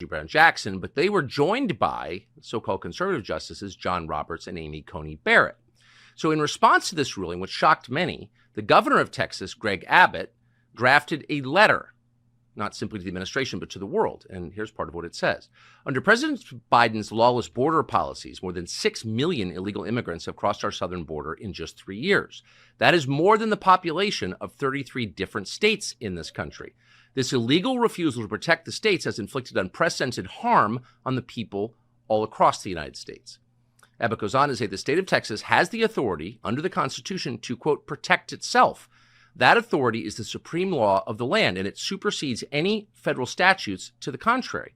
Brown Jackson, but they were joined by so-called conservative justices John Roberts and Amy Coney Barrett. So in response to this ruling, which shocked many, the governor of Texas, Greg Abbott, drafted a letter, not simply to the administration, but to the world. And here's part of what it says. Under President Biden's lawless border policies, more than 6 million illegal immigrants have crossed our southern border in just 3 years. That is more than the population of 33 different states in this country. This illegal refusal to protect the states has inflicted unprecedented harm on the people all across the United States. Abbott goes on to say the state of Texas has the authority under the Constitution to, quote, protect itself. That authority is the supreme law of the land, and it supersedes any federal statutes to the contrary.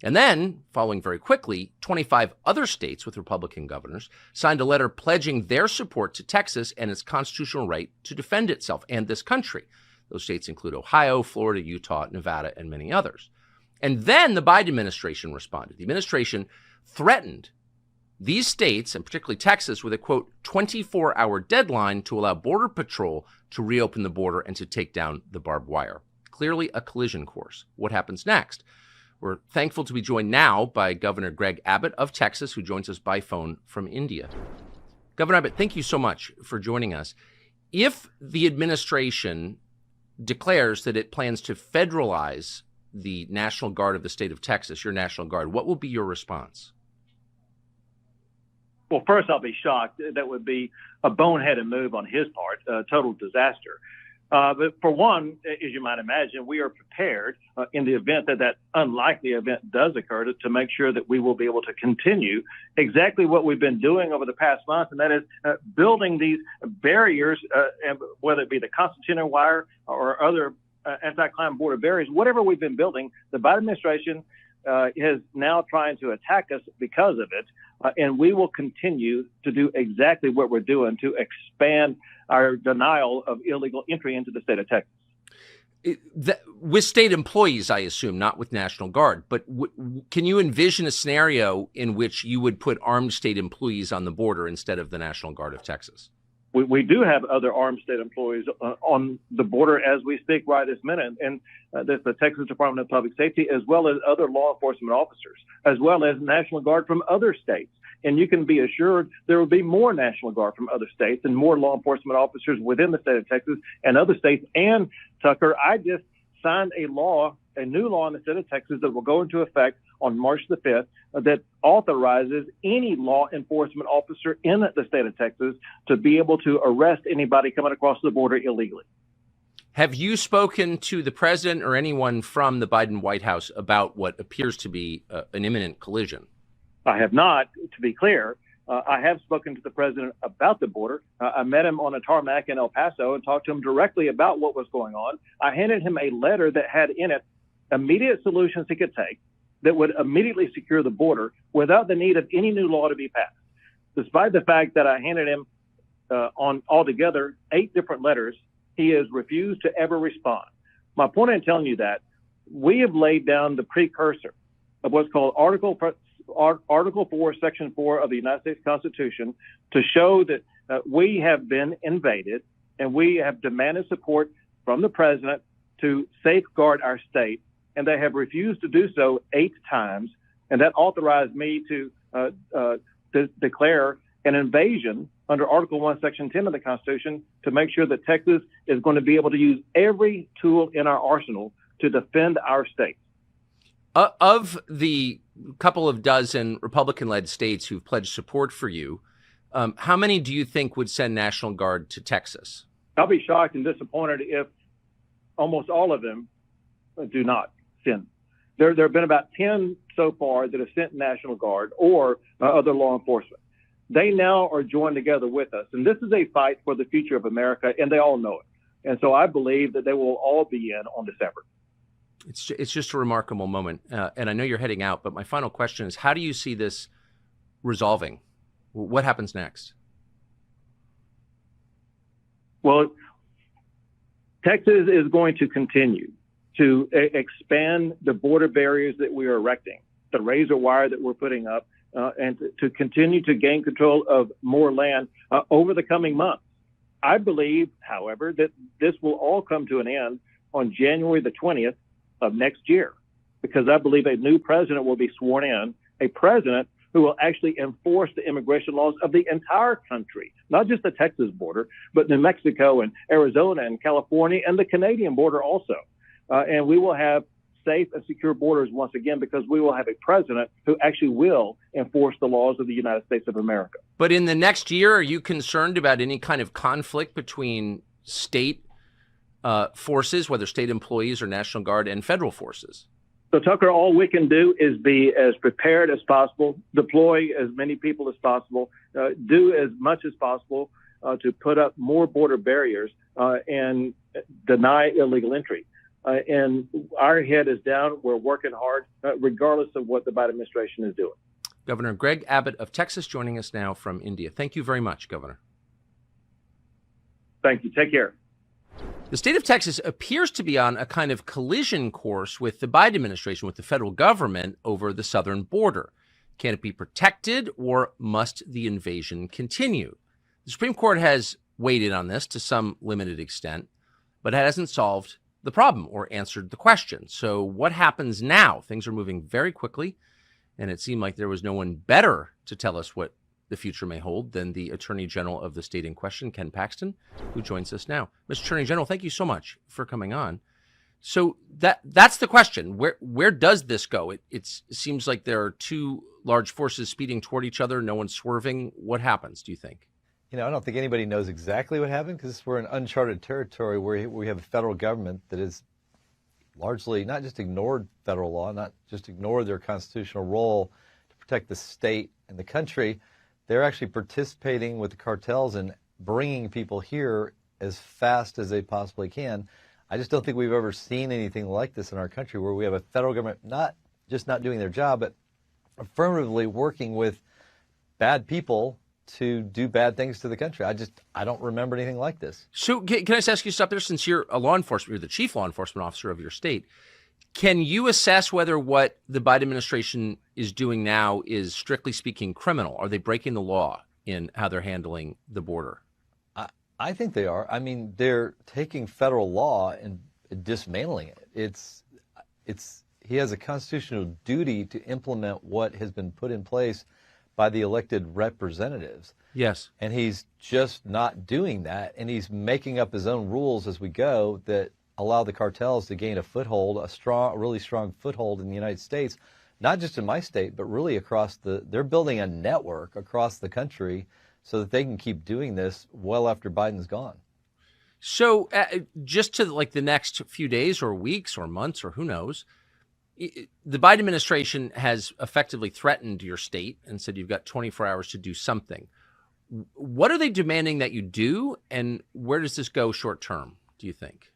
And then, following very quickly, 25 other states with Republican governors signed a letter pledging their support to Texas and its constitutional right to defend itself and this country. Those states include Ohio, Florida, Utah, Nevada, and many others. And then the Biden administration responded. The administration threatened these states, and particularly Texas, with a, quote, 24-hour deadline to allow Border Patrol to reopen the border and to take down the barbed wire. Clearly a collision course. What happens next? We're thankful to be joined now by Governor Greg Abbott of Texas, who joins us by phone from India. Governor Abbott, thank you so much for joining us. If the administration declares that it plans to federalize the National Guard of the state of Texas, your National Guard, what will be your response? Well, first, I'll be shocked. That would be a boneheaded move on his part, a total disaster. But for one, as you might imagine, we are prepared in the event that that unlikely event does occur to make sure that we will be able to continue exactly what we've been doing over the past month, and that is building these barriers, whether it be the concertina wire or other anti-climb border barriers, whatever we've been building. The Biden administration is now trying to attack us because of it, and we will continue to do exactly what we're doing to expand our denial of illegal entry into the state of Texas. With state employees, I assume, not with National Guard, but can you envision a scenario in which you would put armed state employees on the border instead of the National Guard of Texas? We do have other armed state employees on the border as we speak right this minute, and that's the Texas Department of Public Safety, as well as other law enforcement officers, as well as National Guard from other states. And you can be assured there will be more National Guard from other states and more law enforcement officers within the state of Texas and other states. And, Tucker, I just signed a new law in the state of Texas that will go into effect on March the 5th that authorizes any law enforcement officer in the state of Texas to be able to arrest anybody coming across the border illegally. Have you spoken to the president or anyone from the Biden White House about what appears to be an imminent collision? I have not, to be clear. I have spoken to the president about the border. I met him on a tarmac in El Paso and talked to him directly about what was going on. I handed him a letter that had in it immediate solutions he could take that would immediately secure the border without the need of any new law to be passed. Despite the fact that I handed him on altogether 8 different letters, he has refused to ever respond. My point in telling you that, we have laid down the precursor of what's called Article 4, Section 4 of the United States Constitution to show that we have been invaded and we have demanded support from the president to safeguard our state, and they have refused to do so 8 times, and that authorized me to declare an invasion under Article 1, Section 10 of the Constitution to make sure that Texas is going to be able to use every tool in our arsenal to defend our state. Of the couple of dozen Republican-led states who've pledged support for you, how many do you think would send National Guard to Texas? I'll be shocked and disappointed if almost all of them do not send. There have been about 10 so far that have sent National Guard or other law enforcement. They now are joined together with us. And this is a fight for the future of America, and they all know it. And so I believe that they will all be in on December. It's just a remarkable moment. And I know you're heading out, but my final question is, how do you see this resolving? What happens next? Well, Texas is going to continue to expand the border barriers that we are erecting, the razor wire that we're putting up, and to continue to gain control of more land over the coming months. I believe, however, that this will all come to an end on January the 20th of next year. because I believe a new president will be sworn in, a president who will actually enforce the immigration laws of the entire country, not just the Texas border, but New Mexico and Arizona and California and the Canadian border also. And we will have safe and secure borders once again, because we will have a president who actually will enforce the laws of the United States of America. But in the next year, are you concerned about any kind of conflict between state forces, whether state employees or National Guard, and federal forces? So, Tucker, all we can do is be as prepared as possible, deploy as many people as possible, do as much as possible to put up more border barriers and deny illegal entry. And our head is down. We're working hard, regardless of what the Biden administration is doing. Governor Greg Abbott of Texas joining us now from India. Thank you very much, Governor. Thank you. Take care. The state of Texas appears to be on a kind of collision course with the Biden administration, with the federal government over the southern border. Can it be protected, or must the invasion continue? The Supreme Court has weighed in on this to some limited extent, but it hasn't solved the problem or answered the question. So what happens now? Things are moving very quickly, and it seemed like there was no one better to tell us what the future may hold than the Attorney General of the state in question, Ken Paxton, who joins us now. Mr. Attorney General, thank you so much for coming on. So that's the question. Where does this go? It seems like there are two large forces speeding toward each other, no one's swerving. What happens, do you think? I don't think anybody knows exactly what happened, because we're in uncharted territory where we have a federal government that has largely not just ignored federal law, not just ignored their constitutional role to protect the state and the country. They're actually participating with the cartels and bringing people here as fast as they possibly can. I just don't think we've ever seen anything like this in our country, where we have a federal government not just not doing their job, but affirmatively working with bad people to do bad things to the country. I don't remember anything like this. So can I just ask you to stop there, since you're a law enforcement, you're the chief law enforcement officer of your state. Can you assess whether what the Biden administration is doing now is, strictly speaking, criminal? Are they breaking the law in how they're handling the border? I think they are. I mean, they're taking federal law and dismantling it. He has a constitutional duty to implement what has been put in place by the elected representatives. Yes. And he's just not doing that. And he's making up his own rules as we go that allow the cartels to gain a foothold, a really strong foothold in the United States, not just in my state, but really across they're building a network across the country so that they can keep doing this well after Biden's gone. So just to the next few days or weeks or months or who knows, the Biden administration has effectively threatened your state and said you've got 24 hours to do something. What are they demanding that you do, and where does this go short term, do you think?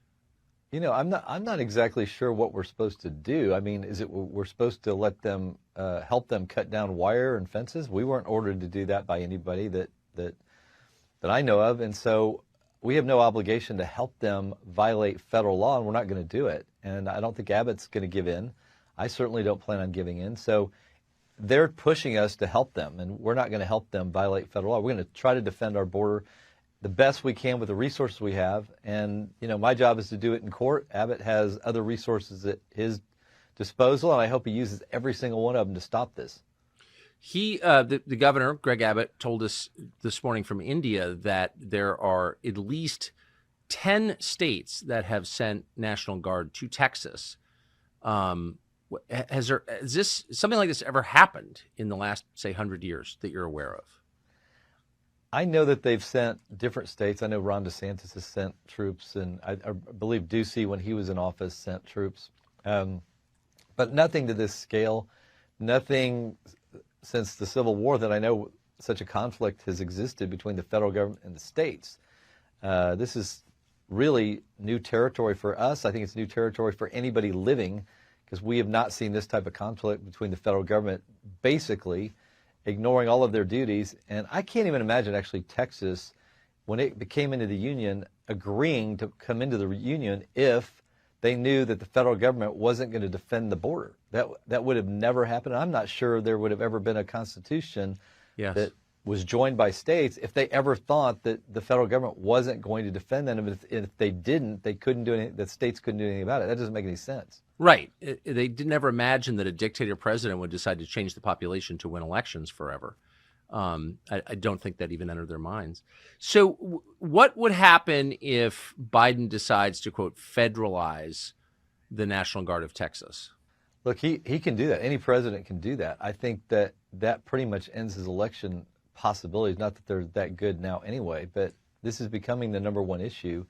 I'm not exactly sure what we're supposed to do. I mean, is it we're supposed to let them help them cut down wire and fences? We weren't ordered to do that by anybody that I know of, and so we have no obligation to help them violate federal law, and we're not going to do it. And I don't think Abbott's going to give in. I certainly don't plan on giving in. So they're pushing us to help them, and we're not going to help them violate federal law. We're going to try to defend our border the best we can with the resources we have. And, my job is to do it in court. Abbott has other resources at his disposal, and I hope he uses every single one of them to stop this. The governor, Greg Abbott, told us this morning from India that there are at least 10 states that have sent National Guard to Texas. Has something like this ever happened in the last, say, 100 years that you're aware of? I know that they've sent different states. I know Ron DeSantis has sent troops, and I believe Ducey, when he was in office, sent troops. But nothing to this scale, nothing since the Civil War that I know such a conflict has existed between the federal government and the states. This is really new territory for us. I think it's new territory for anybody living, because we have not seen this type of conflict between the federal government basically ignoring all of their duties. And I can't even imagine actually Texas, when it came into the Union, agreeing to come into the Union if they knew that the federal government wasn't going to defend the border. That would have never happened. I'm not sure there would have ever been a constitution that was joined by states if they ever thought that the federal government wasn't going to defend them. And if they didn't, they couldn't do anything. The states couldn't do anything about it. That doesn't make any sense. Right. They did never imagine that a dictator president would decide to change the population to win elections forever. I don't think that even entered their minds. So, what would happen if Biden decides to, quote, federalize the National Guard of Texas? Look, he can do that. Any president can do that. I think that pretty much ends his election possibilities. Not that they're that good now anyway, but this is becoming the number one issue.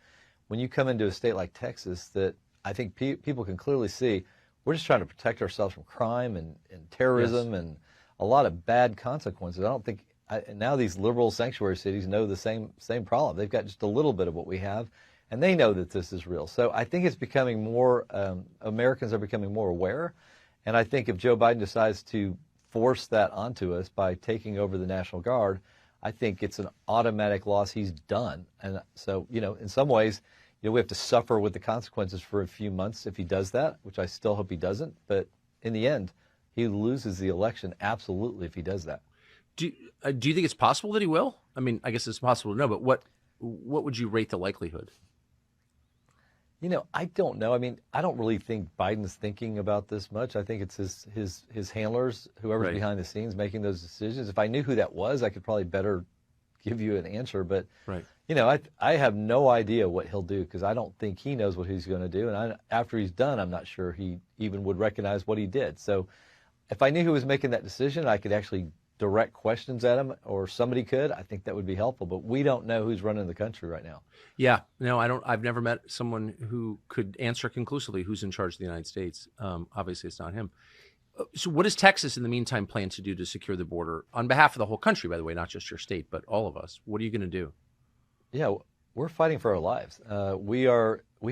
When you come into a state like Texas, that I think people can clearly see, we're just trying to protect ourselves from crime and terrorism and a lot of bad consequences. I don't think now these liberal sanctuary cities know the same problem. They've got just a little bit of what we have, and they know that this is real. So I think it's becoming more, Americans are becoming more aware, and I think if Joe Biden decides to force that onto us by taking over the National Guard, I think it's an automatic loss. He's done. And so, in some ways, we have to suffer with the consequences for a few months if he does that, which I still hope he doesn't. But in the end, he loses the election absolutely if he does that. Do you think it's possible that he will? I mean, I guess it's possible to know, but what would you rate the likelihood? I don't know. I mean, I don't really think Biden's thinking about this much. I think it's his handlers, whoever's behind the scenes, making those decisions. If I knew who that was, I could probably better give you an answer. But, I have no idea what he'll do because I don't think he knows what he's going to do. And after he's done, I'm not sure he even would recognize what he did. So if I knew who was making that decision, I could actually direct questions at him, or somebody could. I think that would be helpful. But we don't know who's running the country right now. Yeah, no, I don't. I've never met someone who could answer conclusively who's in charge of the United States. Obviously, it's not him. So, what does Texas, in the meantime, plan to do to secure the border on behalf of the whole country? By the way, not just your state, but all of us. What are you going to do? Yeah, we're fighting for our lives. We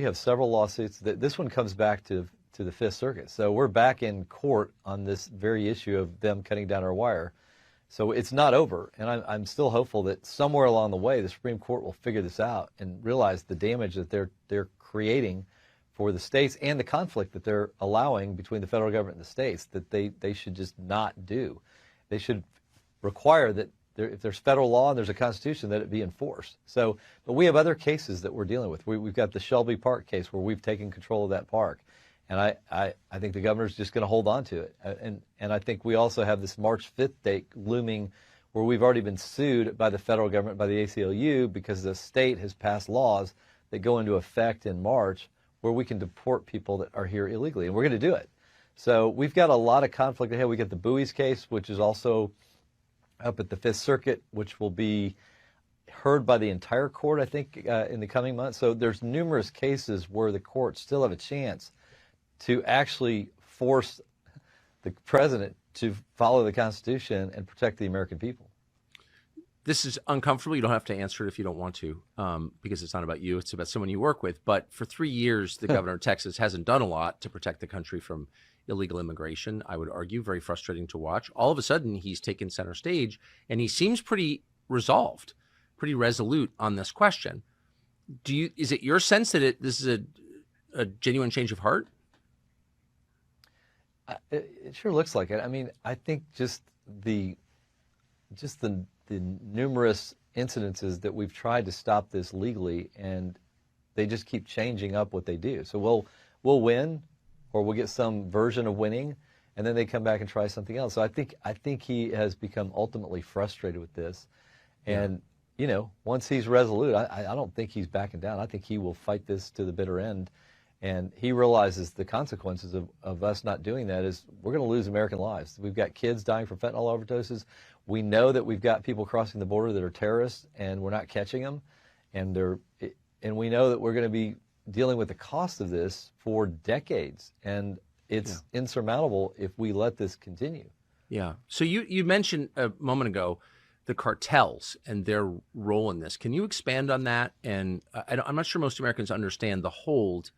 have several lawsuits. This one comes back to the Fifth Circuit. So we're back in court on this very issue of them cutting down our wire. So it's not over, and I'm still hopeful that somewhere along the way the Supreme Court will figure this out and realize the damage that they're creating for the states and the conflict that they're allowing between the federal government and the states, that they should just not do. They should require that if there's federal law and there's a constitution, that it be enforced. So, but we have other cases that we're dealing with. We've got the Shelby Park case where we've taken control of that park. And I think the governor's just going to hold on to it. And I think we also have this March 5th date looming where we've already been sued by the federal government, by the ACLU, because the state has passed laws that go into effect in March where we can deport people that are here illegally. And we're going to do it. So we've got a lot of conflict ahead. We got the Bowie's case, which is also up at the Fifth Circuit, which will be heard by the entire court, I think, in the coming months. So there's numerous cases where the courts still have a chance to actually force the president to follow the Constitution and protect the American people. This is uncomfortable. You don't have to answer it if you don't want to, because it's not about you. It's about someone you work with. But for 3 years, the governor of Texas hasn't done a lot to protect the country from illegal immigration. I would argue very frustrating to watch. All of a sudden, he's taken center stage, and he seems pretty resolved, pretty resolute on this question. Is it your sense that this is a genuine change of heart? It sure looks like it. I mean, I think just the numerous incidences that we've tried to stop this legally, and they just keep changing up what they do. So we'll win, or we'll get some version of winning, and then they come back and try something else. So I think he has become ultimately frustrated with this, and once he's resolute, I don't think he's backing down. I think he will fight this to the bitter end. And he realizes the consequences of us not doing that is we're going to lose American lives. We've got kids dying from fentanyl overdoses. We know that we've got people crossing the border that are terrorists, and we're not catching them. And we know that we're going to be dealing with the cost of this for decades. And it's insurmountable if we let this continue. Yeah. So you mentioned a moment ago the cartels and their role in this. Can you expand on that? And I'm not sure most Americans understand the hold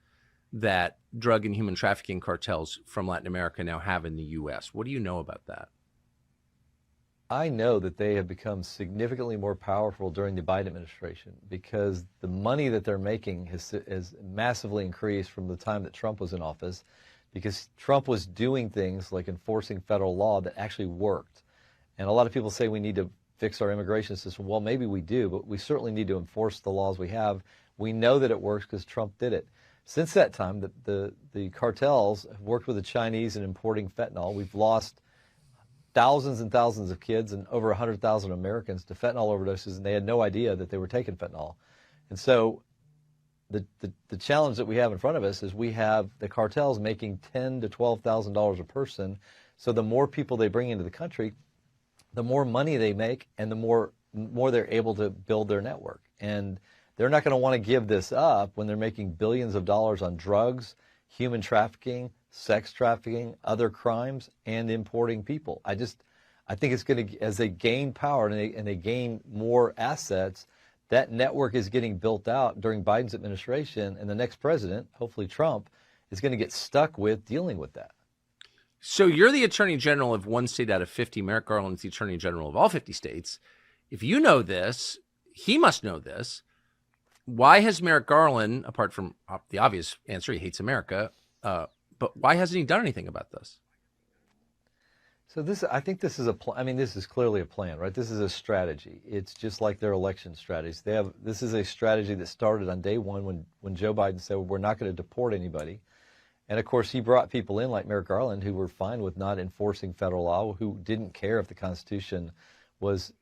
that drug and human trafficking cartels from Latin America now have in the U.S. What do you know about that? I know that they have become significantly more powerful during the Biden administration because the money that they're making has massively increased from the time that Trump was in office, because Trump was doing things like enforcing federal law that actually worked. And a lot of people say we need to fix our immigration system. Well, maybe we do, but we certainly need to enforce the laws we have. We know that it works because Trump did it. Since that time, the cartels have worked with the Chinese in importing fentanyl. We've lost thousands and thousands of kids and over 100,000 Americans to fentanyl overdoses, and they had no idea that they were taking fentanyl. And so the challenge that we have in front of us is we have the cartels making $10,000 to $12,000 a person. So the more people they bring into the country, the more money they make, and the more they're able to build their network. And they're not going to want to give this up when they're making billions of dollars on drugs, human trafficking, sex trafficking, other crimes, and importing people. I think it's going to, as they gain power and they gain more assets, that network is getting built out during Biden's administration, and the next president, hopefully Trump, is going to get stuck with dealing with that. So you're the Attorney General of one state out of 50. Merrick Garland's the Attorney General of all 50 states. If you know this, he must know this. Why has Merrick Garland, apart from the obvious answer, he hates America, but why hasn't he done anything about this? So I think this is this is clearly a plan, right? This is a strategy. It's just like their election strategies. This is a strategy that started on day one when Joe Biden said, well, we're not going to deport anybody. And of course, he brought people in like Merrick Garland who were fine with not enforcing federal law, who didn't care if the Constitution was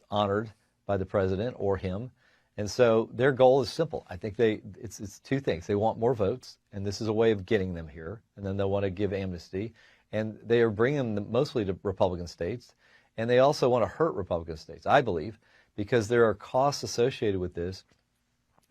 honored by the president or him. And so their goal is simple. I think it's two things. They want more votes, and this is a way of getting them here. And then they'll want to give amnesty. And they are bringing them mostly to Republican states. And they also want to hurt Republican states, I believe, because there are costs associated with this.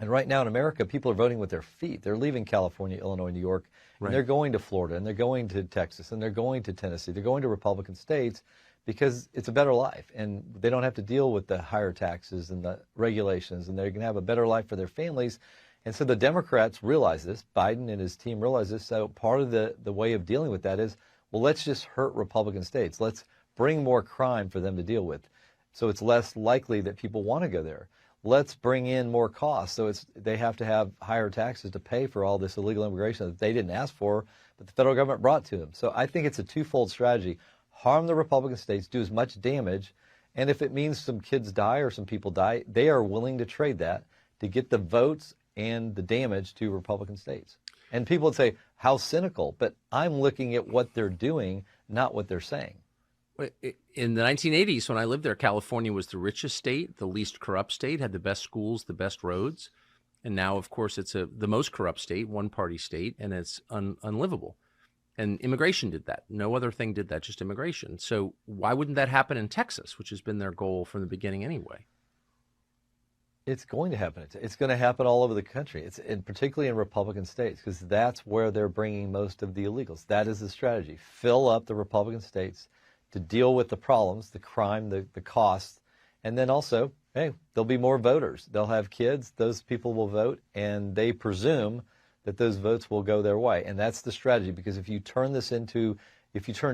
And right now in America, people are voting with their feet. They're leaving California, Illinois, New York, and they're going to Florida, and they're going to Texas, and they're going to Tennessee. They're going to Republican states because it's a better life, and they don't have to deal with the higher taxes and the regulations, and they're going to have a better life for their families. And so the Democrats realize this. Biden and his team realize this. So part of the way of dealing with that is, well, let's just hurt Republican states. Let's bring more crime for them to deal with, so it's less likely that people want to go there. Let's bring in more costs, so they have to have higher taxes to pay for all this illegal immigration that they didn't ask for, but the federal government brought to them. So I think it's a twofold strategy. Harm the Republican states, do as much damage, and if it means some kids die or some people die, they are willing to trade that to get the votes and the damage to Republican states. And people would say, how cynical, but I'm looking at what they're doing, not what they're saying. In the 1980s, when I lived there, California was the richest state, the least corrupt state, had the best schools, the best roads. And now, of course, it's the most corrupt state, one-party state, and it's unlivable. And immigration did that. No other thing did that, just immigration. So why wouldn't that happen in Texas, which has been their goal from the beginning anyway? It's going to happen. It's going to happen all over the country, particularly in Republican states, because that's where they're bringing most of the illegals. That is the strategy. Fill up the Republican states to deal with the problems, the crime, the costs, and then also, hey, there'll be more voters. They'll have kids. Those people will vote, and they presume that those votes will go their way. And that's the strategy, because if you turn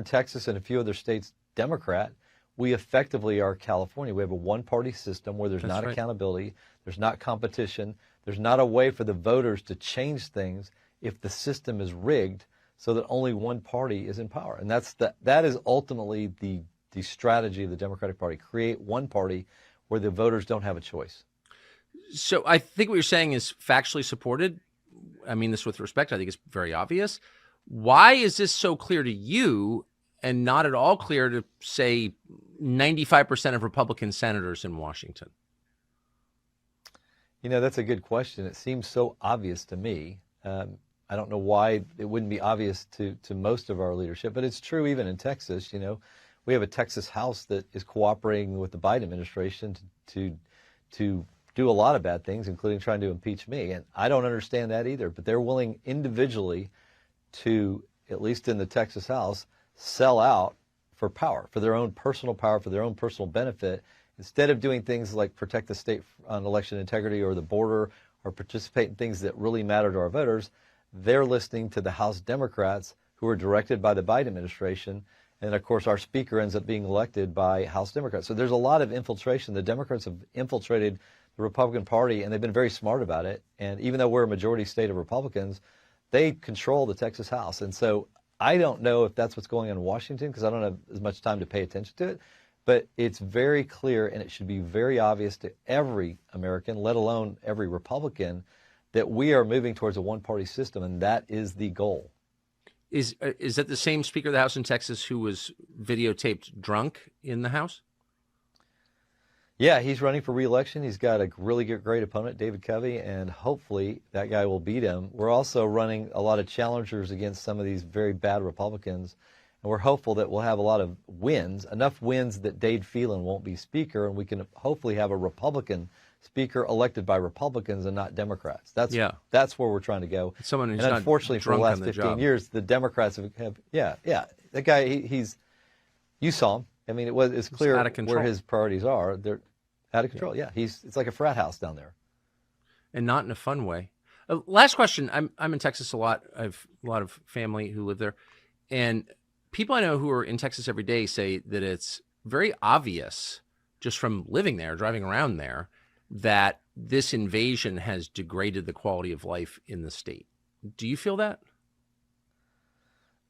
Texas and a few other states Democrat, we effectively are California. We have a one-party system where there's not accountability, there's not competition, there's not a way for the voters to change things if the system is rigged so that only one party is in power. And that is ultimately the strategy of the Democratic Party. Create one party where the voters don't have a choice. So I think what you're saying is factually supported. I mean this with respect. I think it's very obvious. Why is this so clear to you and not at all clear to, say, 95% of Republican senators in Washington? You know, that's a good question. It seems so obvious to me. I don't know why it wouldn't be obvious to most of our leadership, but it's true even in Texas. You know, we have a Texas House that is cooperating with the Biden administration to do a lot of bad things, including trying to impeach me. And I don't understand that either, but they're willing individually to, at least in the Texas House, sell out for power, for their own personal power, for their own personal benefit, instead of doing things like protect the state on election integrity or the border or participate in things that really matter to our voters. They're listening to the House Democrats who are directed by the Biden administration. And of course, our speaker ends up being elected by House Democrats. So there's a lot of infiltration. The Democrats have infiltrated the Republican Party, and they've been very smart about it. And even though we're a majority state of Republicans, they control the Texas House. And so I don't know if that's what's going on in Washington, because I don't have as much time to pay attention to it. But it's very clear, and it should be very obvious to every American, let alone every Republican, that we are moving towards a one-party system, and that is the goal. Is that the same Speaker of the House in Texas who was videotaped drunk in the House? Yeah, he's running for re-election. He's got a really great opponent, David Covey, and hopefully that guy will beat him. We're also running a lot of challengers against some of these very bad Republicans, and we're hopeful that we'll have a lot of wins, enough wins that Dade Phelan won't be Speaker, and we can hopefully have a Republican Speaker elected by Republicans and not Democrats. That's where we're trying to go. Someone who's and unfortunately, not for the last the 15 job. years, the Democrats have that guy. You saw him. I mean, it's clear out of control. where his priorities are. They're out of control. Yeah, it's like a frat house down there, and not in a fun way. Last question. I'm in Texas a lot. I have a lot of family who live there, and people I know who are in Texas every day say that it's very obvious, just from living there, driving around there, that this invasion has degraded the quality of life in the state. Do you feel that?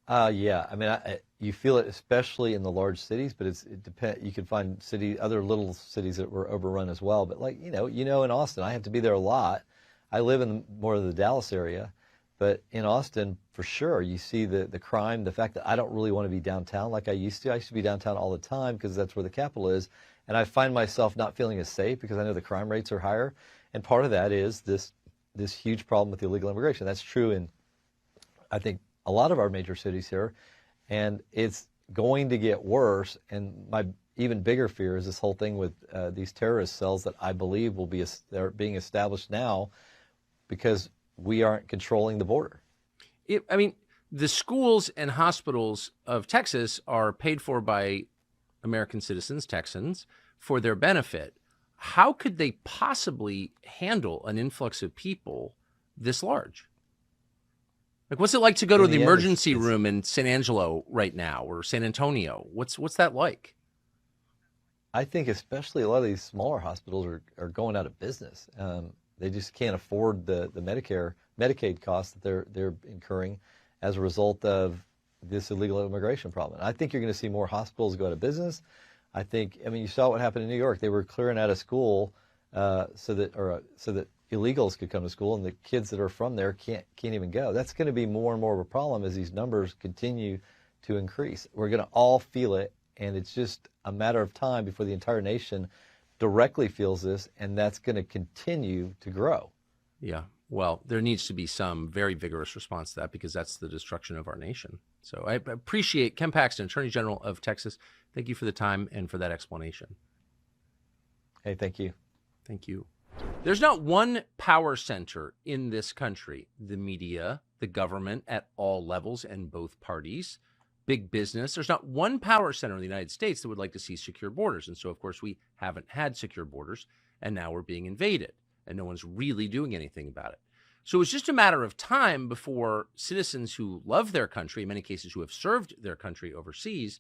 Yeah. I mean, you feel it especially in the large cities, but it depends. You can find other little cities that were overrun as well. But like, in Austin, I have to be there a lot. I live in more of the Dallas area, but in Austin, for sure, you see the crime, the fact that I don't really want to be downtown like I used to. I used to be downtown all the time because that's where the capital is. And I find myself not feeling as safe because I know the crime rates are higher. And part of that is this huge problem with illegal immigration. That's true in, I think, a lot of our major cities here. And it's going to get worse. And my even bigger fear is this whole thing with these terrorist cells that I believe they're being established now because we aren't controlling the border. The schools and hospitals of Texas are paid for by American citizens, Texans, for their benefit. How could they possibly handle an influx of people this large? Like, what's it like to go to the emergency room in San Angelo right now or San Antonio? What's that like? I think especially a lot of these smaller hospitals are going out of business. They just can't afford the Medicaid costs that they're incurring as a result of this illegal immigration problem. And I think you're going to see more hospitals go out of business. You saw what happened in New York. They were clearing out of school so that illegals could come to school, and the kids that are from there can't even go. That's going to be more and more of a problem as these numbers continue to increase. We're going to all feel it, and it's just a matter of time before the entire nation directly feels this, and that's going to continue to grow. Yeah. Well, there needs to be some very vigorous response to that because that's the destruction of our nation. So I appreciate Ken Paxton, Attorney General of Texas. Thank you for the time and for that explanation. Hey, thank you. Thank you. There's not one power center in this country, the media, the government at all levels and both parties, big business. There's not one power center in the United States that would like to see secure borders. And so, of course, we haven't had secure borders, and now we're being invaded, and no one's really doing anything about it. So it's just a matter of time before citizens who love their country, in many cases who have served their country overseas,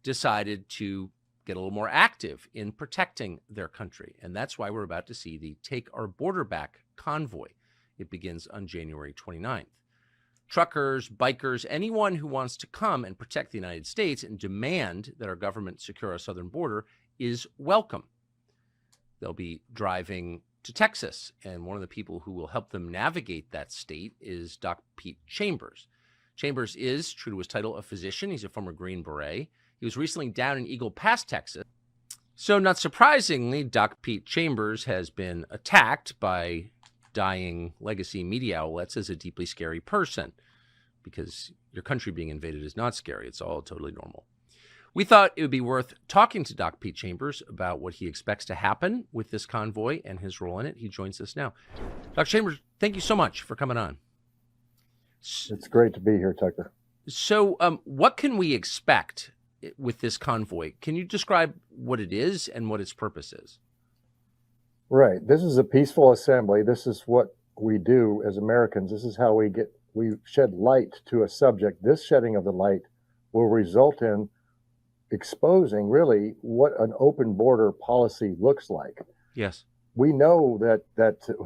decided to get a little more active in protecting their country. And that's why we're about to see the Take Our Border Back convoy. It begins on January 29th. Truckers, bikers, anyone who wants to come and protect the United States and demand that our government secure our southern border is welcome. They'll be driving to Texas, and one of the people who will help them navigate that state is Doc Pete Chambers. Chambers is, true to his title, a physician. He's a former Green Beret. He was recently down in Eagle Pass, Texas. So not surprisingly, Doc Pete Chambers has been attacked by dying legacy media outlets as a deeply scary person, because your country being invaded is not scary. It's all totally normal. We thought it would be worth talking to Doc Pete Chambers about what he expects to happen with this convoy and his role in it. He joins us now. Dr. Chambers, thank you so much for coming on. It's great to be here, Tucker. So what can we expect with this convoy? Can you describe what it is and what its purpose is? Right. This is a peaceful assembly. This is what we do as Americans. This is how we shed light to a subject. This shedding of the light will result in exposing really what an open border policy looks like. Yes. We know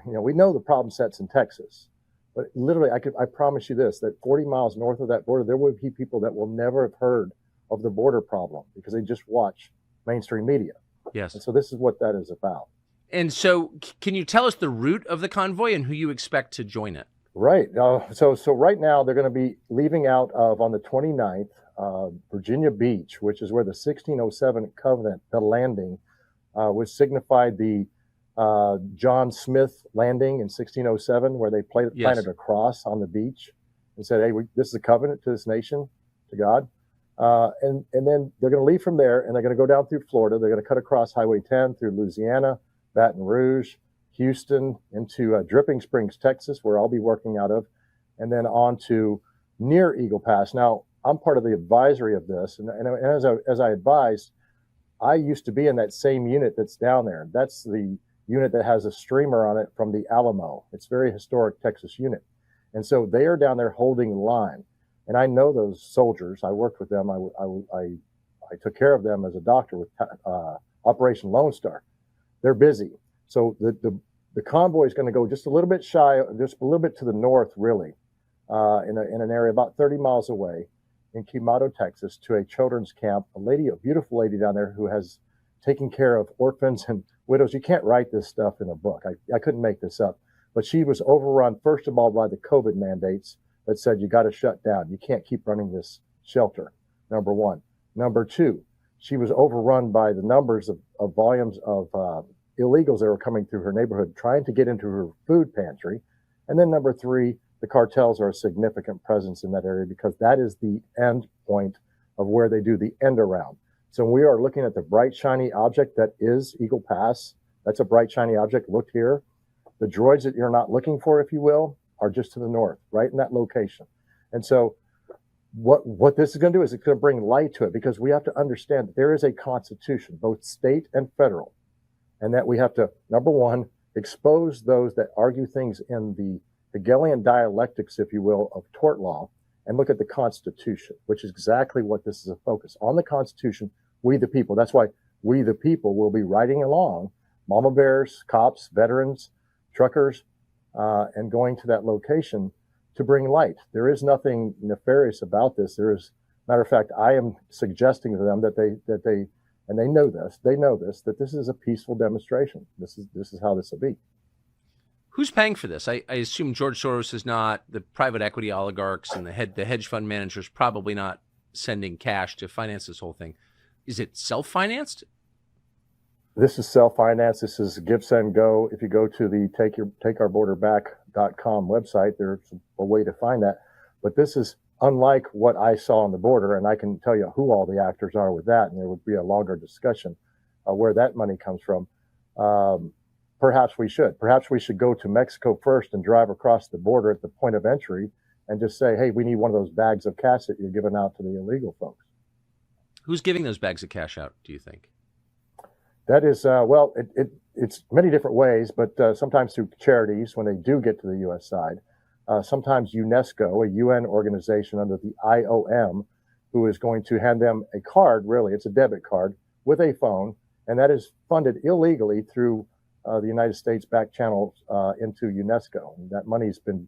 we know the problem sets in Texas, but literally I promise you this, that 40 miles north of that border, there will be people that will never have heard of the border problem because they just watch mainstream media. Yes. And so this is what that is about. And so can you tell us the route of the convoy and who you expect to join it? Right. So right now they're going to be leaving out of on the 29th, Virginia Beach, which is where the 1607 Covenant, the landing, which signified the John Smith landing in 1607, where they planted a cross on the beach and said, "Hey, this is a covenant to this nation, to God." And then they're going to leave from there, and they're going to go down through Florida. They're going to cut across Highway 10 through Louisiana, Baton Rouge, Houston, into Dripping Springs, Texas, where I'll be working out of, and then on to near Eagle Pass. Now, I'm part of the advisory of this, and as I advised, I used to be in that same unit that's down there. That's the unit that has a streamer on it from the Alamo. It's a very historic Texas unit. And so they are down there holding the line. And I know those soldiers. I worked with them. I took care of them as a doctor with Operation Lone Star. They're busy. So the convoy is going to go just a little bit just a little bit to the north, really, in an area about 30 miles away in Quemado, Texas, to a children's camp. A beautiful lady down there who has taken care of orphans and widows. You can't write this stuff in a book. I couldn't make this up. But she was overrun, first of all, by the COVID mandates that said you got to shut down. You can't keep running this shelter, number one. Number two, she was overrun by the numbers of volumes of illegals that were coming through her neighborhood, trying to get into her food pantry. And then number three, the cartels are a significant presence in that area because that is the end point of where they do the end around. So we are looking at the bright, shiny object that is Eagle Pass. That's a bright, shiny object. Look here. The droids that you're not looking for, if you will, are just to the north, right in that location. And so what this is going to do is it's going to bring light to it, because we have to understand that there is a constitution, both state and federal, and that we have to, number one, expose those that argue things in the Hegelian dialectics, if you will, of tort law, and look at the Constitution, which is exactly what this is a focus on. The Constitution, we the people. That's why we the people will be riding along, mama bears, cops, veterans, truckers, and going to that location to bring light. There is nothing nefarious about this. There is, matter of fact, I am suggesting to them that they and they know this, that this is a peaceful demonstration. This is how this will be. Who's paying for this? I assume George Soros is not. The private equity oligarchs and the hedge fund managers probably not sending cash to finance this whole thing. Is it self-financed? This is self-financed. This is give, send, go. If you go to the takeourborderback.com website, there's a way to find that. But this is unlike what I saw on the border, and I can tell you who all the actors are with that, and there would be a longer discussion where that money comes from. Perhaps we should. Perhaps we should go to Mexico first and drive across the border at the point of entry and just say, hey, we need one of those bags of cash that you're giving out to the illegal folks. Who's giving those bags of cash out, do you think? That is, it's many different ways, but sometimes through charities when they do get to the U.S. side. Sometimes UNESCO, a UN organization under the IOM, who is going to hand them a card, really, it's a debit card, with a phone, and that is funded illegally through the United States back channels into UNESCO. And that money's been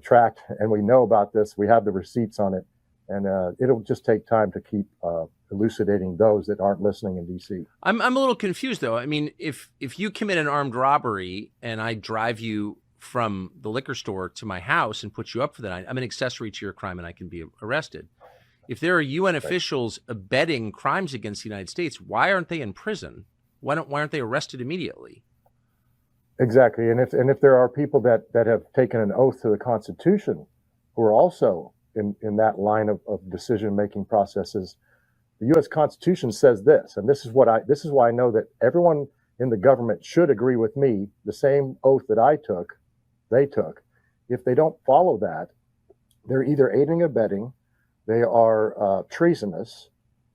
tracked, and we know about this. We have the receipts on it, and it'll just take time to keep elucidating those that aren't listening in D.C. I'm a little confused, though. I mean, if you commit an armed robbery and I drive you from the liquor store to my house and put you up for the night, I'm an accessory to your crime and I can be arrested. If there are UN officials abetting crimes against the United States, why aren't they in prison? Why aren't they arrested immediately? Exactly. And if there are people that have taken an oath to the Constitution who are also in that line of decision-making processes, the U.S. Constitution says this, and this is why I know that everyone in the government should agree with me. The same oath that I took, they took. If they don't follow that, they're either aiding or abetting, they are treasonous,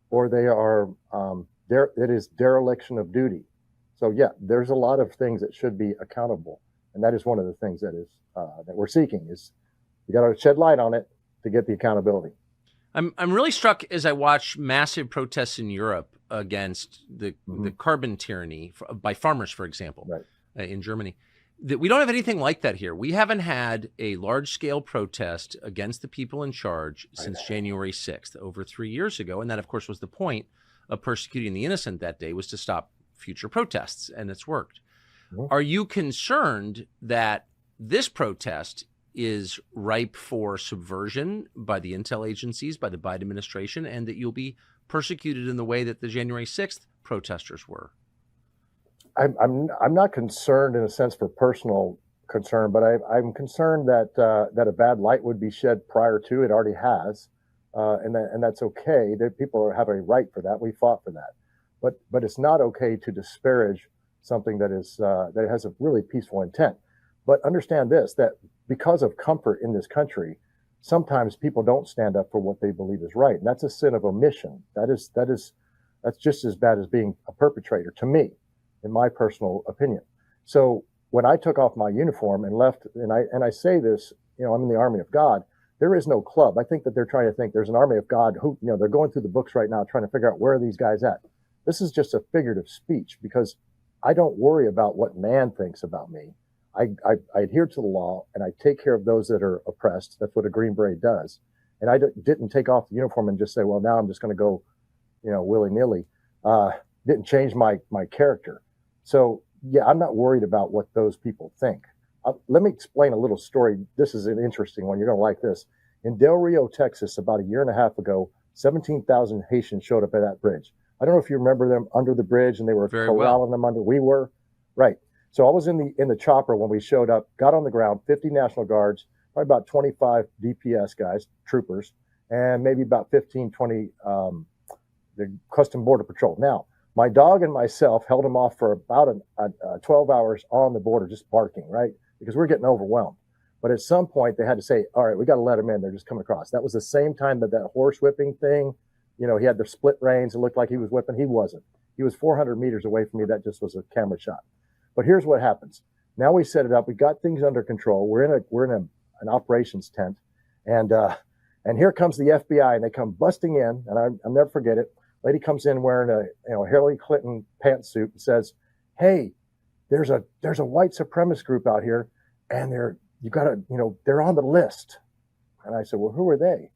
or they are it is dereliction of duty. So yeah, there's a lot of things that should be accountable, and that is one of the things that is that we're seeking. Is you got to shed light on it to get the accountability. I'm really struck as I watch massive protests in Europe against the carbon tyranny by farmers, for example, right. In Germany. That we don't have anything like that here. We haven't had a large-scale protest against the people in charge since January 6th, over 3 years ago. And that, of course, was the point of persecuting the innocent that day, was to stop future protests, and it's worked. Mhm. Are you concerned that this protest is ripe for subversion by the intel agencies, by the Biden administration, and that you'll be persecuted in the way that the January 6th protesters were? I'm not concerned in a sense for personal concern, but I'm concerned that that a bad light would be shed prior to. It already has, and that's okay. That people have a right for that. We fought for that, but it's not okay to disparage something that is that has a really peaceful intent. But understand this: that because of comfort in this country, sometimes people don't stand up for what they believe is right, and that's a sin of omission. That's just as bad as being a perpetrator to me, in my personal opinion. So when I took off my uniform and left, and I say this, I'm in the army of God. There is no club. I think that they're trying to think there's an army of God who, they're going through the books right now trying to figure out where are these guys at. This is just a figurative speech because I don't worry about what man thinks about me. I adhere to the law and I take care of those that are oppressed. That's what a Green Beret does. And I didn't take off the uniform and just say, well, now I'm just going to go, willy-nilly. Didn't change my character. So, yeah, I'm not worried about what those people think. Let me explain a little story. This is an interesting one. You're going to like this. In Del Rio, Texas, about a year and a half ago, 17,000 Haitians showed up at that bridge. I don't know if you remember them under the bridge, and they were corralling them under. We were. Right. So I was in the chopper when we showed up, got on the ground, 50 National Guards, probably about 25 DPS guys, troopers, and maybe about 15, 20 the Custom Border Patrol. Now, my dog and myself held them off for about 12 hours on the border, just barking, right? Because we're getting overwhelmed. But at some point, they had to say, all right, we got to let them in. They're just coming across. That was the same time that horse whipping thing, he had the split reins. It looked like he was whipping. He wasn't. He was 400 meters away from me. That just was a camera shot. But here's what happens. Now we set it up. We got things under control. We're in an operations tent. And here comes the FBI, and they come busting in, and I'll never forget it. Lady comes in wearing a Hillary Clinton pantsuit and says, "Hey, there's a white supremacist group out here, and they're on the list." And I said, "Well, who are they?"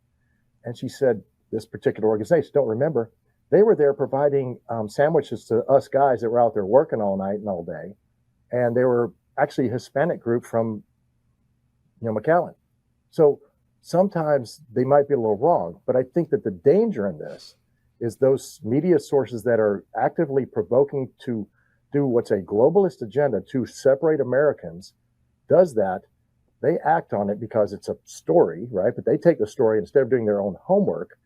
And she said, "This particular organization." Don't remember. They were there providing sandwiches to us guys that were out there working all night and all day, and they were actually a Hispanic group from McAllen. So sometimes they might be a little wrong, but I think that the danger in this is those media sources that are actively provoking to do what's a globalist agenda to separate Americans, does that. They act on it because it's a story, right? But they take the story, instead of doing their own homework,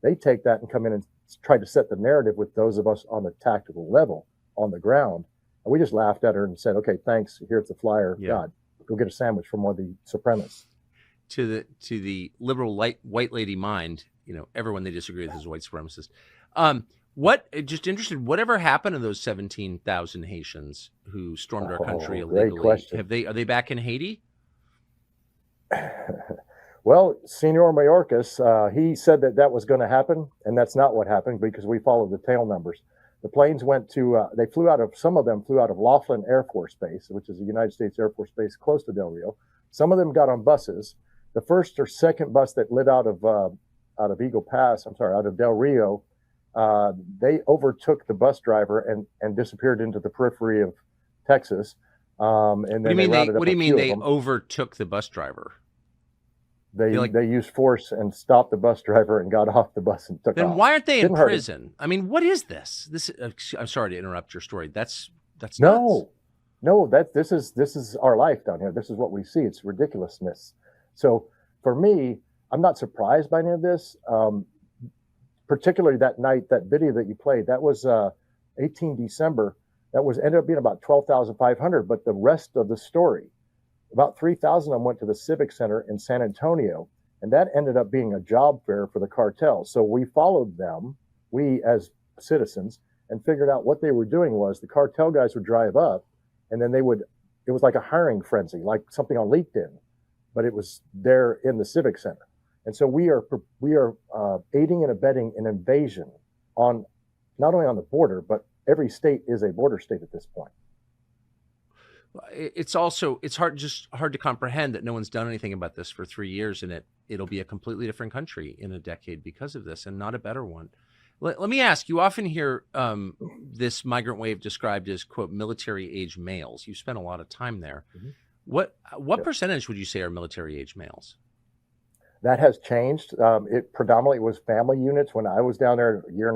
they take that and come in and try to set the narrative with those of us on the tactical level, on the ground. And we just laughed at her and said, okay, thanks. Here's the flyer. Yeah. God, go get a sandwich from one of the supremacists. To the liberal white lady mind, everyone they disagree with is a white supremacist. Just interested, whatever happened to those 17,000 Haitians who stormed our country illegally? Great question. Are they back in Haiti? Well, Senor Mayorkas, he said that was going to happen, and that's not what happened because we followed the tail numbers. The planes some of them flew out of Laughlin Air Force Base, which is a United States Air Force Base close to Del Rio. Some of them got on buses. The first or second bus that lit out of Del Rio, they overtook the bus driver and disappeared into the periphery of Texas. And then what do you mean they overtook the bus driver? They used force and stopped the bus driver and got off the bus and took off. Then why aren't they in prison? I mean, what is this? I'm sorry to interrupt your story. That's nuts. No. This is our life down here. This is what we see. It's ridiculousness. So for me, I'm not surprised by any of this. Particularly that night, that video that you played, that was 18 December. That ended up being about 12,500. But the rest of the story, about 3,000 of them went to the Civic Center in San Antonio, and that ended up being a job fair for the cartel. So we followed them, we as citizens, and figured out what they were doing was the cartel guys would drive up, and then it was like a hiring frenzy, like something on LinkedIn, but it was there in the Civic Center. And so we are aiding and abetting an invasion on not only on the border, but every state is a border state at this point. It's hard to comprehend that no one's done anything about this for 3 years, and it'll be a completely different country in a decade because of this, and not a better one. Let me ask, you often hear this migrant wave described as, quote, military-age males. You spent a lot of time there. Mhm. What Yep. percentage would you say are military-age males? That has changed. It predominantly was family units when I was down there a year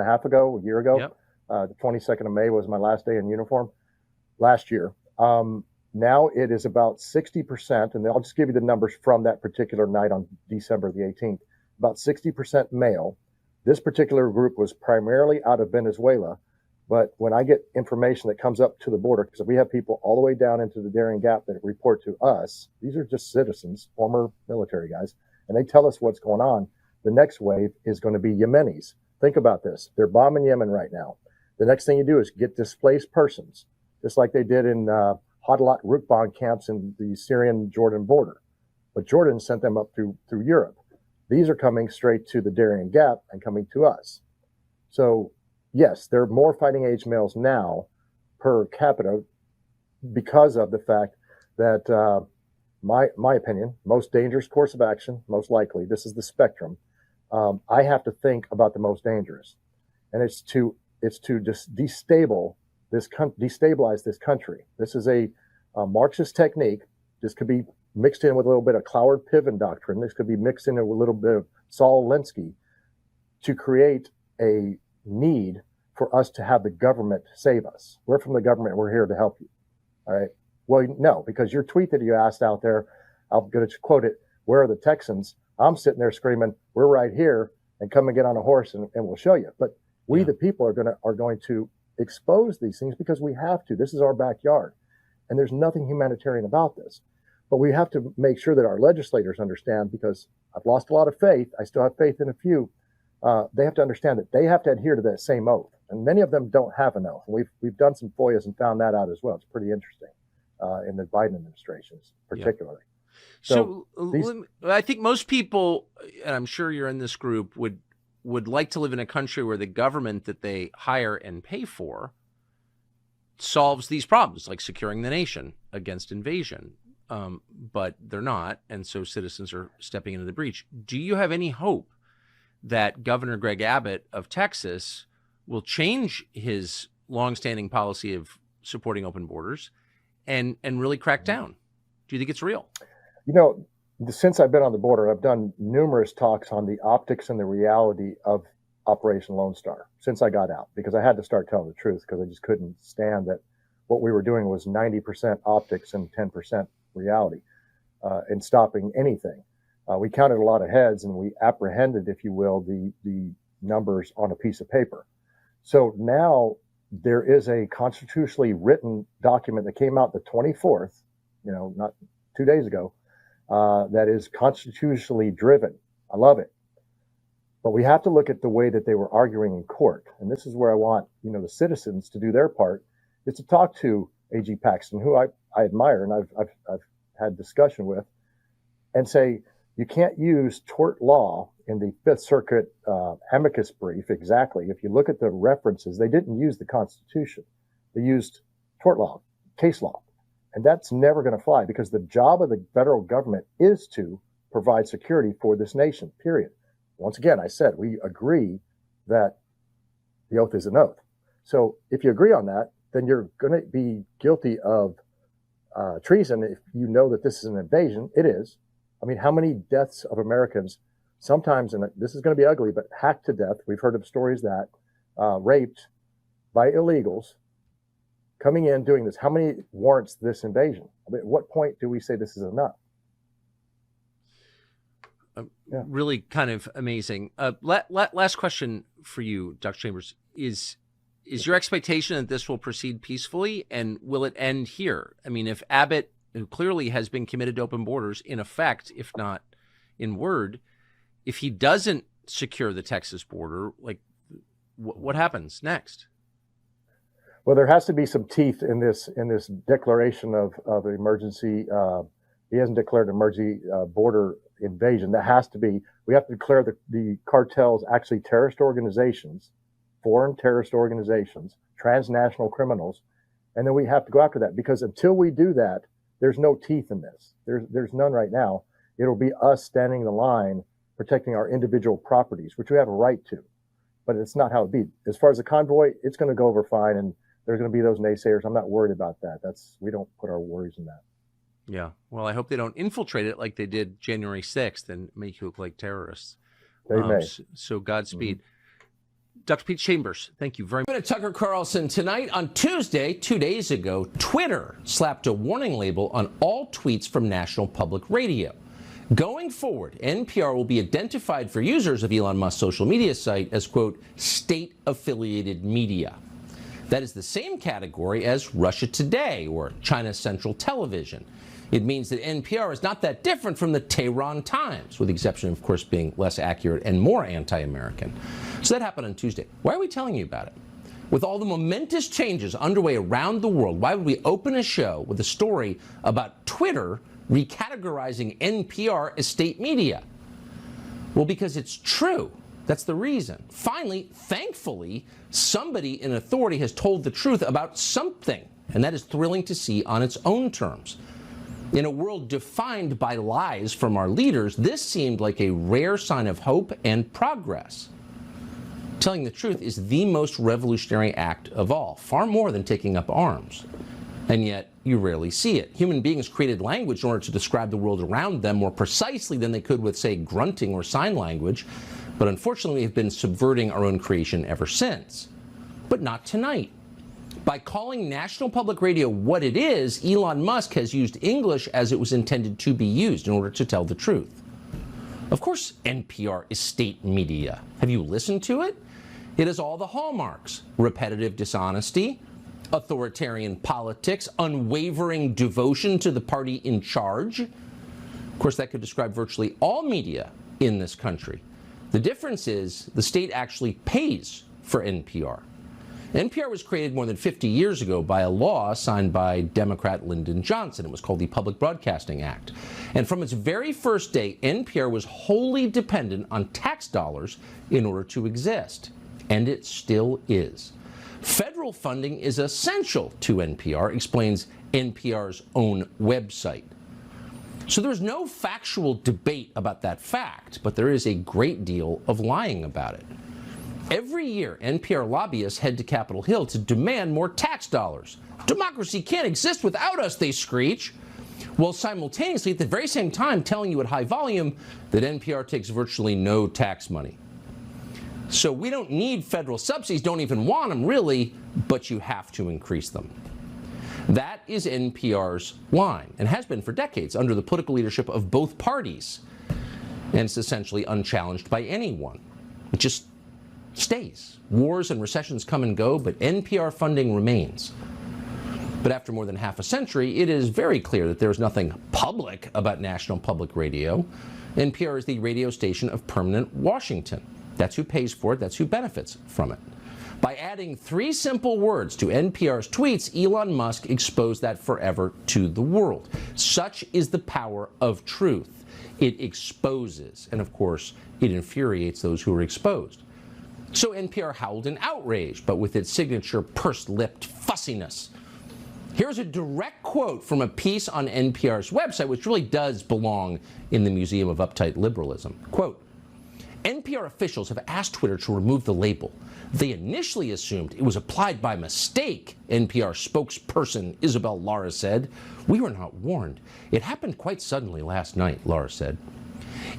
ago. Yep. The 22nd of May was my last day in uniform last year. Now it is about 60%, and I'll just give you the numbers from that particular night on December the 18th. About 60% male. This particular group was primarily out of Venezuela, but when I get information that comes up to the border, because we have people all the way down into the Darien Gap that report to us, these are just citizens, former military guys, and they tell us what's going on. The next wave is going to be Yemenis. Think about this. They're bombing Yemen right now. The next thing you do is get displaced persons, just like they did in Hadalat Rukban camps in the Syrian-Jordan border. But Jordan sent them up through Europe. These are coming straight to the Darien Gap and coming to us. So, yes, there are more fighting age males now per capita because of the fact that, my opinion, most dangerous course of action, most likely, this is the spectrum. I have to think about the most dangerous, and it's to just destabilize this country. This is a Marxist technique. This could be mixed in with a little bit of Cloward-Piven doctrine. This could be mixed in with a little bit of Saul Alinsky to create a need for us to have the government save us. We're from the government. We're here to help you. All right. Well, no, because your tweet that you asked out there, I'm going to quote it. Where are the Texans? I'm sitting there screaming, we're right here, and come and get on a horse and we'll show you. But we, the people, are going to expose these things because we have to. This is our backyard. And there's nothing humanitarian about this. But we have to make sure that our legislators understand, because I've lost a lot of faith. I still have faith in a few. They have to understand that they have to adhere to that same oath. And many of them don't have an oath. We've done some FOIAs and found that out as well. It's pretty interesting in the Biden administrations, particularly. So I think most people, and I'm sure you're in this group, would like to live in a country where the government that they hire and pay for solves these problems, like securing the nation against invasion. But they're not, and so citizens are stepping into the breach. Do you have any hope that Governor Greg Abbott of Texas will change his longstanding policy of supporting open borders and really crack down? Do you think it's real? You know, since I've been on the border, I've done numerous talks on the optics and the reality of Operation Lone Star since I got out, because I had to start telling the truth, because I just couldn't stand that what we were doing was 90% optics and 10% reality in stopping anything. We counted a lot of heads, and we apprehended, if you will, the numbers on a piece of paper. So now there is a constitutionally written document that came out the 24th, not 2 days ago, that is constitutionally driven. I love it. But we have to look at the way that they were arguing in court. And this is where I want, the citizens to do their part, is to talk to A.G. Paxton, who I admire and I've had discussion with, and say, you can't use tort law in the Fifth Circuit amicus brief. Exactly. If you look at the references, they didn't use the Constitution. They used tort law, case law. And that's never going to fly, because the job of the federal government is to provide security for this nation, period. Once again, I said, we agree that the oath is an oath. So if you agree on that, then you're going to be guilty of treason if you know that this is an invasion. It is. I mean, how many deaths of Americans, sometimes, and this is going to be ugly, but hacked to death. We've heard of stories that raped by illegals coming in, doing this. How many warrants this invasion? I mean, at what point do we say this is enough? Really kind of amazing. Last question for you, Dr. Chambers, is your expectation that this will proceed peacefully, and will it end here? I mean, if Abbott, who clearly has been committed to open borders in effect, if not in word, if he doesn't secure the Texas border, like what happens next? Well, there has to be some teeth in this declaration of emergency. He hasn't declared an emergency border invasion. That has to be. We have to declare the cartels actually terrorist organizations, foreign terrorist organizations, transnational criminals, and then we have to go after that. Because until we do that, there's no teeth in this. There's none right now. It'll be us standing in the line, protecting our individual properties, which we have a right to. but it's not how it be. As far as the convoy, it's going to go over fine, and there's going to be those naysayers. I'm not worried about that. We don't put our worries in that. Yeah. Well, I hope they don't infiltrate it like they did January 6th and make you look like terrorists. They may. So Godspeed. Dr. Pete Chambers, thank you very much. Tucker Carlson, tonight on Tuesday, 2 days ago, Twitter slapped a warning label on all tweets from National Public Radio. Going forward, NPR will be identified for users of Elon Musk's social media site as, quote, state-affiliated media. That is the same category as Russia Today or China Central Television. It means that NPR is not that different from the Tehran Times, with the exception, of course, being less accurate and more anti-American. So that happened on Tuesday. Why are we telling you about it? With all the momentous changes underway around the world, why would we open a show with a story about Twitter recategorizing NPR as state media? Well, because it's true. That's the reason. Finally, thankfully, somebody in authority has told the truth about something, and that is thrilling to see on its own terms. In a world defined by lies from our leaders, this seemed like a rare sign of hope and progress. Telling the truth is the most revolutionary act of all, far more than taking up arms. And yet, you rarely see it. Human beings created language in order to describe the world around them more precisely than they could with, say, grunting or sign language. But unfortunately, we have been subverting our own creation ever since. But not tonight. By calling National Public Radio what it is, Elon Musk has used English as it was intended to be used in order to tell the truth. Of course, NPR is state media. Have you listened to it? It has all the hallmarks: repetitive dishonesty, authoritarian politics, unwavering devotion to the party in charge. Of course, that could describe virtually all media in this country. The difference is the state actually pays for NPR. NPR was created more than 50 years ago by a law signed by Democrat Lyndon Johnson. It was called the Public Broadcasting Act. And from its very first day, NPR was wholly dependent on tax dollars in order to exist. And it still is. Federal funding is essential to NPR, explains NPR's own website. So there's no factual debate about that fact, but there is a great deal of lying about it. Every year, NPR lobbyists head to Capitol Hill to demand more tax dollars. Democracy can't exist without us, they screech, while simultaneously at the very same time telling you at high volume that NPR takes virtually no tax money. So we don't need federal subsidies, don't even want them really, but you have to increase them. That is NPR's line, and has been for decades under the political leadership of both parties. And it's essentially unchallenged by anyone. It just stays. Wars and recessions come and go, but NPR funding remains. But after more than half a century, it is very clear that there is nothing public about National Public Radio. NPR is the radio station of permanent Washington. That's who pays for it. That's who benefits from it. By adding 3 simple words to NPR's tweets, Elon Musk exposed that forever to the world. Such is the power of truth. It exposes, and of course, it infuriates those who are exposed. So NPR howled in outrage, but with its signature pursed-lipped fussiness. Here's a direct quote from a piece on NPR's website, which really does belong in the Museum of Uptight Liberalism. Quote, NPR officials have asked Twitter to remove the label. They initially assumed it was applied by mistake, NPR spokesperson Isabel Lara said. We were not warned. It happened quite suddenly last night, Lara said.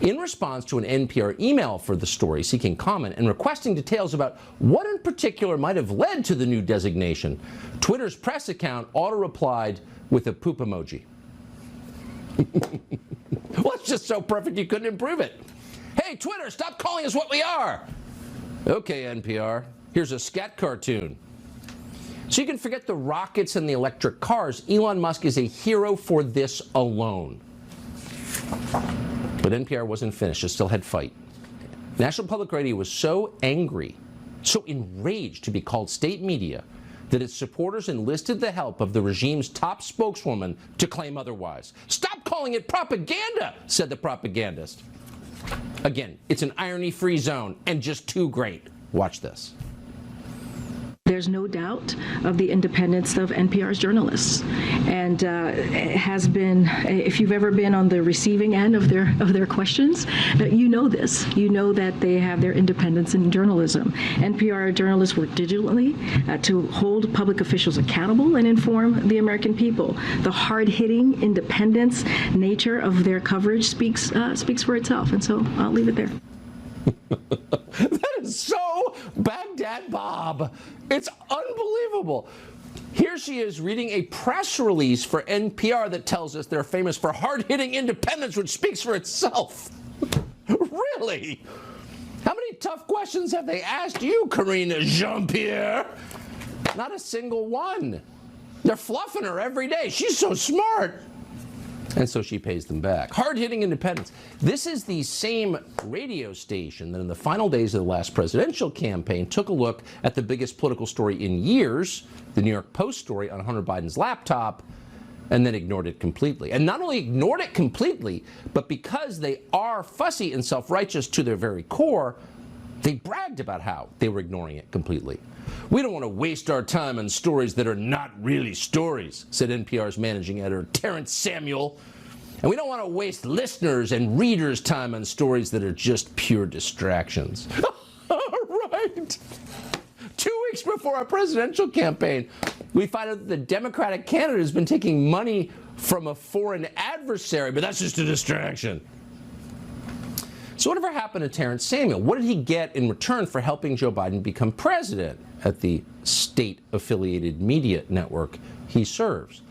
In response to an NPR email for the story seeking comment and requesting details about what in particular might have led to the new designation, Twitter's press account auto-replied with a poop emoji. Well, it's just so perfect you couldn't improve it. Hey, Twitter, stop calling us what we are. Okay, NPR, here's a scat cartoon. So you can forget the rockets and the electric cars. Elon Musk is a hero for this alone. But NPR wasn't finished. It still had fight. National Public Radio was so angry, so enraged to be called state media, that its supporters enlisted the help of the regime's top spokeswoman to claim otherwise. Stop calling it propaganda, said the propagandist. Again, it's an irony-free zone and just too great. Watch this. There's no doubt of the independence of NPR's journalists, and it has been. If you've ever been on the receiving end of their questions, you know this. You know that they have their independence in journalism. NPR journalists work diligently to hold public officials accountable and inform the American people. The hard-hitting independence nature of their coverage speaks for itself, and so I'll leave it there. That is so Baghdad Bob. It's unbelievable. Here she is reading a press release for NPR that tells us they're famous for hard-hitting independence, which speaks for itself. Really? How many tough questions have they asked you, Karina Jean-Pierre? Not a single one. They're fluffing her every day. She's so smart. And so she pays them back. Hard-hitting independence. This is the same radio station that in the final days of the last presidential campaign took a look at the biggest political story in years, the New York Post story on Hunter Biden's laptop, and then ignored it completely. And not only ignored it completely, but because they are fussy and self-righteous to their very core, they bragged about how they were ignoring it completely. We don't want to waste our time on stories that are not really stories, said NPR's managing editor Terrence Samuel. And we don't want to waste listeners' and readers' time on stories that are just pure distractions. Right. 2 weeks before our presidential campaign, we find out that the Democratic candidate has been taking money from a foreign adversary, but that's just a distraction. So whatever happened to Terrence Samuel? What did he get in return for helping Joe Biden become president at the state-affiliated media network he serves?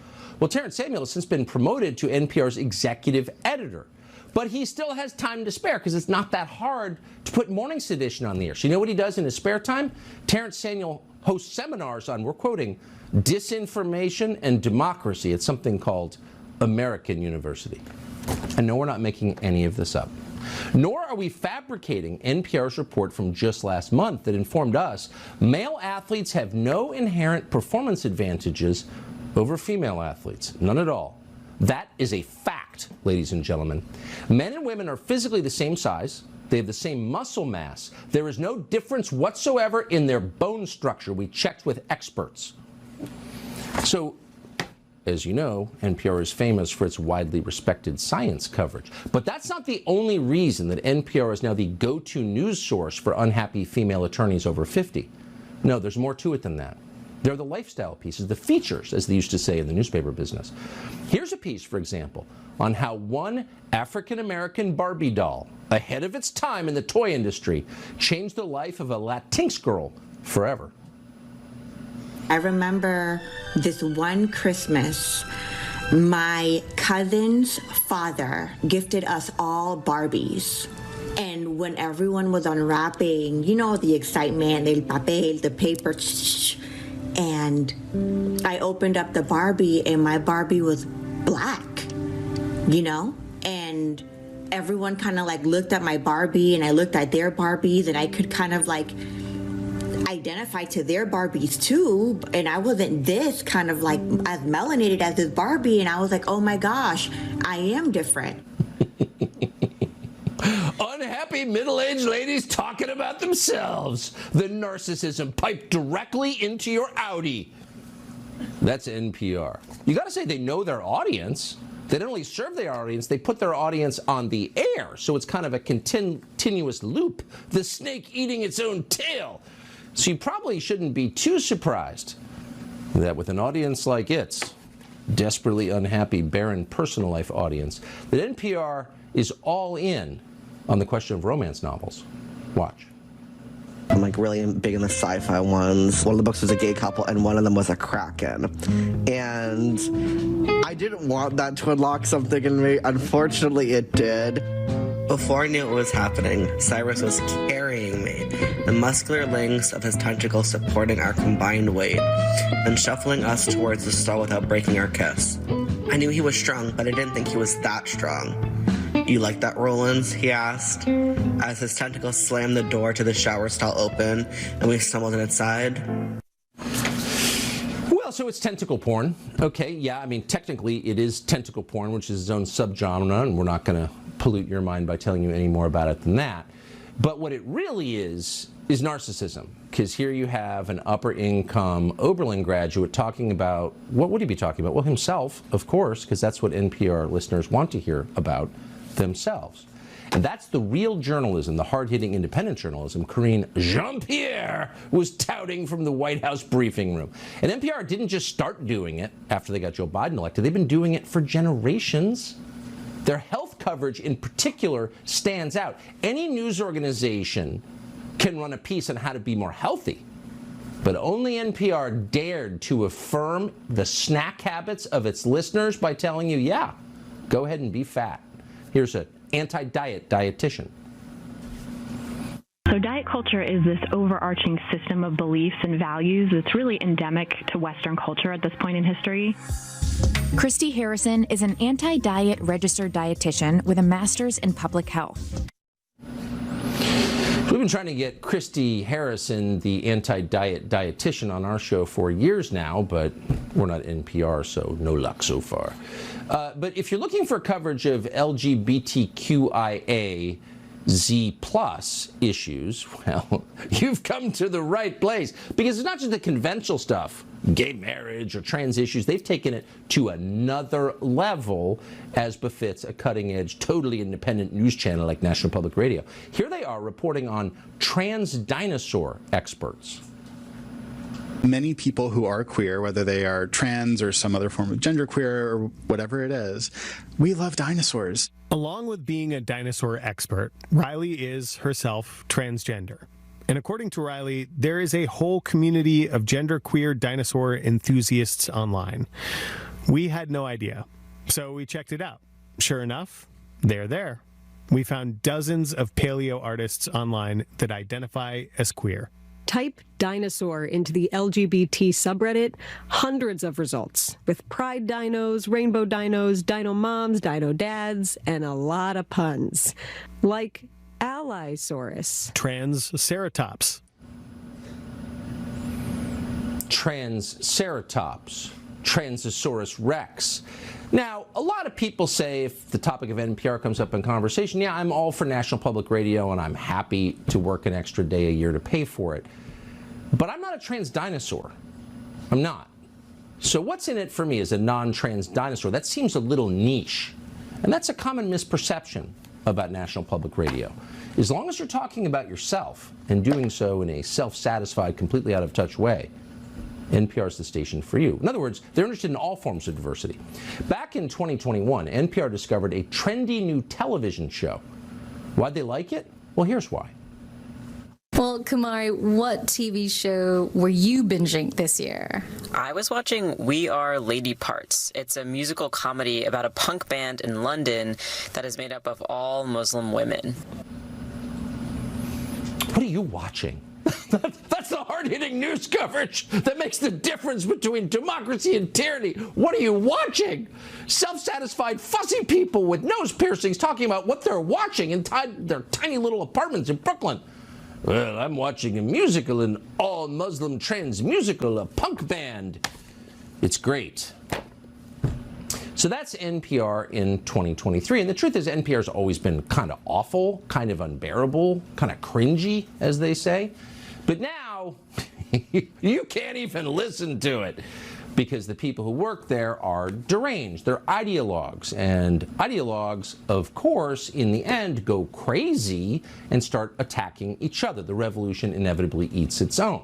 Well, Terrence Samuel has since been promoted to NPR's executive editor. But he still has time to spare because it's not that hard to put Morning's Edition on the air. So you know what he does in his spare time? Terrence Samuel hosts seminars on, we're quoting, disinformation and democracy at something called American University. And no, we're not making any of this up. Nor are we fabricating NPR's report from just last month that informed us male athletes have no inherent performance advantages over female athletes. None at all. That is a fact, ladies and gentlemen. Men and women are physically the same size. They have the same muscle mass. There is no difference whatsoever in their bone structure. We checked with experts. So, as you know, NPR is famous for its widely respected science coverage. But that's not the only reason that NPR is now the go-to news source for unhappy female attorneys over 50. No, there's more to it than that. They're the lifestyle pieces, the features, as they used to say in the newspaper business. Here's a piece, for example, on how one African-American Barbie doll, ahead of its time in the toy industry, changed the life of a Latinx girl forever. I remember this one Christmas, my cousin's father gifted us all Barbies. And when everyone was unwrapping, you know, the excitement, el papel, the paper, and I opened up the Barbie and my Barbie was black, you know? And everyone kind of like looked at my Barbie and I looked at their Barbies and I could kind of like identify to their Barbies too, and I wasn't this kind of like as melanated as this Barbie, and I was like, oh my gosh, I am different. Unhappy middle-aged ladies talking about themselves. The narcissism piped directly into your Audi. That's NPR. You gotta say they know their audience. They don't only serve their audience, they put their audience on the air, so it's kind of a continuous loop. The snake eating its own tail. So you probably shouldn't be too surprised that with an audience like its, desperately unhappy, barren personal life audience, that NPR is all in on the question of romance novels. Watch. I'm like really big in the sci-fi ones. One of the books was a gay couple and one of them was a Kraken. And I didn't want that to unlock something in me. Unfortunately, it did. Before I knew what was happening, Cyrus was carrying me, the muscular links of his tentacles supporting our combined weight, and shuffling us towards the stall without breaking our kiss. I knew he was strong, but I didn't think he was that strong. You like that, Rollins? He asked, as his tentacles slammed the door to the shower stall open, and we stumbled inside. Well, so it's tentacle porn. Okay, yeah, I mean, technically it is tentacle porn, which is its own subgenre, and we're not going to pollute your mind by telling you any more about it than that. But what it really is is narcissism, because here you have an upper-income Oberlin graduate talking about, what would he be talking about? Well, himself, of course, because that's what NPR listeners want to hear about themselves. And that's the real journalism, the hard-hitting independent journalism Karine Jean-Pierre was touting from the White House briefing room. And NPR didn't just start doing it after they got Joe Biden elected. They've been doing it for generations. Their health coverage in particular stands out. Any news organization can run a piece on how to be more healthy, but only NPR dared to affirm the snack habits of its listeners by telling you, yeah, go ahead and be fat. Here's an anti-diet dietitian. So diet culture is this overarching system of beliefs and values that's really endemic to Western culture at this point in history. Christy Harrison is an anti-diet registered dietitian with a master's in public health. We've been trying to get Christy Harrison, the anti-diet dietitian, on our show for years now, but we're not NPR, so no luck so far. But if you're looking for coverage of LGBTQIA Z+ issues, well, you've come to the right place, because it's not just the conventional stuff, gay marriage or trans issues. They've taken it to another level, as befits a cutting-edge, totally independent news channel like National Public Radio. Here they are reporting on trans dinosaur experts. Many people who are queer, whether they are trans or some other form of genderqueer or whatever it is, we love dinosaurs. Along with being a dinosaur expert, Riley is herself transgender. And according to Riley, there is a whole community of genderqueer dinosaur enthusiasts online. We had no idea, so we checked it out. Sure enough, they're there. We found dozens of paleo artists online that identify as queer. Type dinosaur into the LGBT subreddit, hundreds of results, with pride dinos, rainbow dinos, dino moms, dino dads, and a lot of puns. Like Allosaurus. Transceratops. Transceratops. Transosaurus rex. Now, a lot of people say, if the topic of NPR comes up in conversation, yeah, I'm all for National Public Radio and I'm happy to work an extra day a year to pay for it. But I'm not a trans dinosaur. I'm not. So what's in it for me as a non-trans dinosaur? That seems a little niche. And that's a common misperception about National Public Radio. As long as you're talking about yourself and doing so in a self-satisfied, completely out-of-touch way, NPR is the station for you. In other words, they're interested in all forms of diversity. Back in 2021, NPR discovered a trendy new television show. Why'd they like it? Well, here's why. Well, Kumari, what TV show were you binging this year? I was watching We Are Lady Parts. It's a musical comedy about a punk band in London that is made up of all Muslim women. What are you watching? That's the hard-hitting news coverage that makes the difference between democracy and tyranny. What are you watching? Self-satisfied, fussy people with nose piercings talking about what they're watching in their tiny little apartments in Brooklyn. Well, I'm watching a musical, an all-Muslim trans musical, a punk band. It's great. So that's NPR in 2023. And the truth is, NPR's always been kind of awful, kind of unbearable, kind of cringy, as they say. But now, you can't even listen to it, because the people who work there are deranged. They're ideologues. And ideologues, of course, in the end, go crazy and start attacking each other. The revolution inevitably eats its own.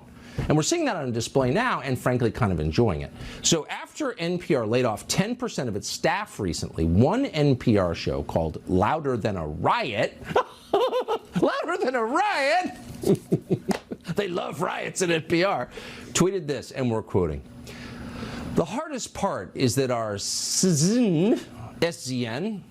And we're seeing that on display now and, frankly, kind of enjoying it. So after NPR laid off 10% of its staff recently, one NPR show called Louder Than a Riot, Louder Than a Riot, they love riots at NPR, tweeted this, and we're quoting, "The hardest part is that our SZN,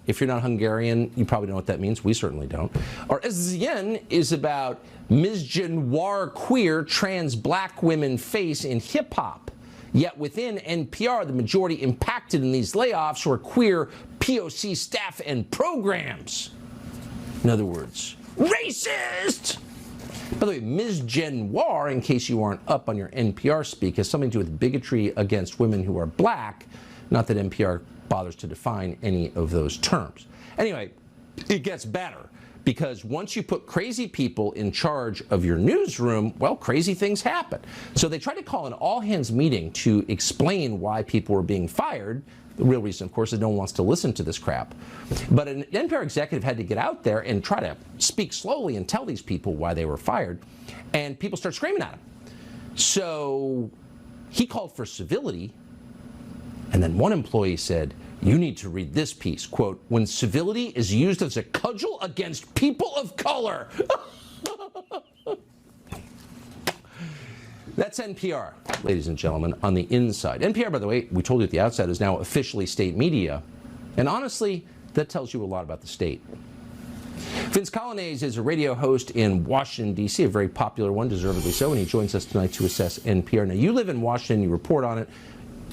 if you're not Hungarian, you probably know what that means. We certainly don't. Our SZN is about misgenre queer trans black women face in hip-hop. Yet within NPR, the majority impacted in these layoffs were queer POC staff and programs." In other words, racist! By the way, misgenre, in case you aren't up on your NPR speak, has something to do with bigotry against women who are black. Not that NPR bothers to define any of those terms. Anyway, it gets better. Because once you put crazy people in charge of your newsroom, well, crazy things happen. So they tried to call an all-hands meeting to explain why people were being fired. The real reason, of course, is no one wants to listen to this crap. But an NPR executive had to get out there and try to speak slowly and tell these people why they were fired. And people start screaming at him. So he called for civility. And then one employee said, "You need to read this piece." Quote, "When civility is used as a cudgel against people of color." That's NPR, ladies and gentlemen, on the inside. NPR, by the way, we told you at the outset, is now officially state media. And honestly, that tells you a lot about the state. Vince Colonnese is a radio host in Washington, D.C., a very popular one, deservedly so, and he joins us tonight to assess NPR. Now, you live in Washington, you report on it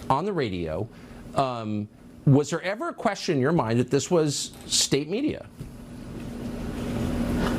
on the radio. Was there ever a question in your mind that this was state media?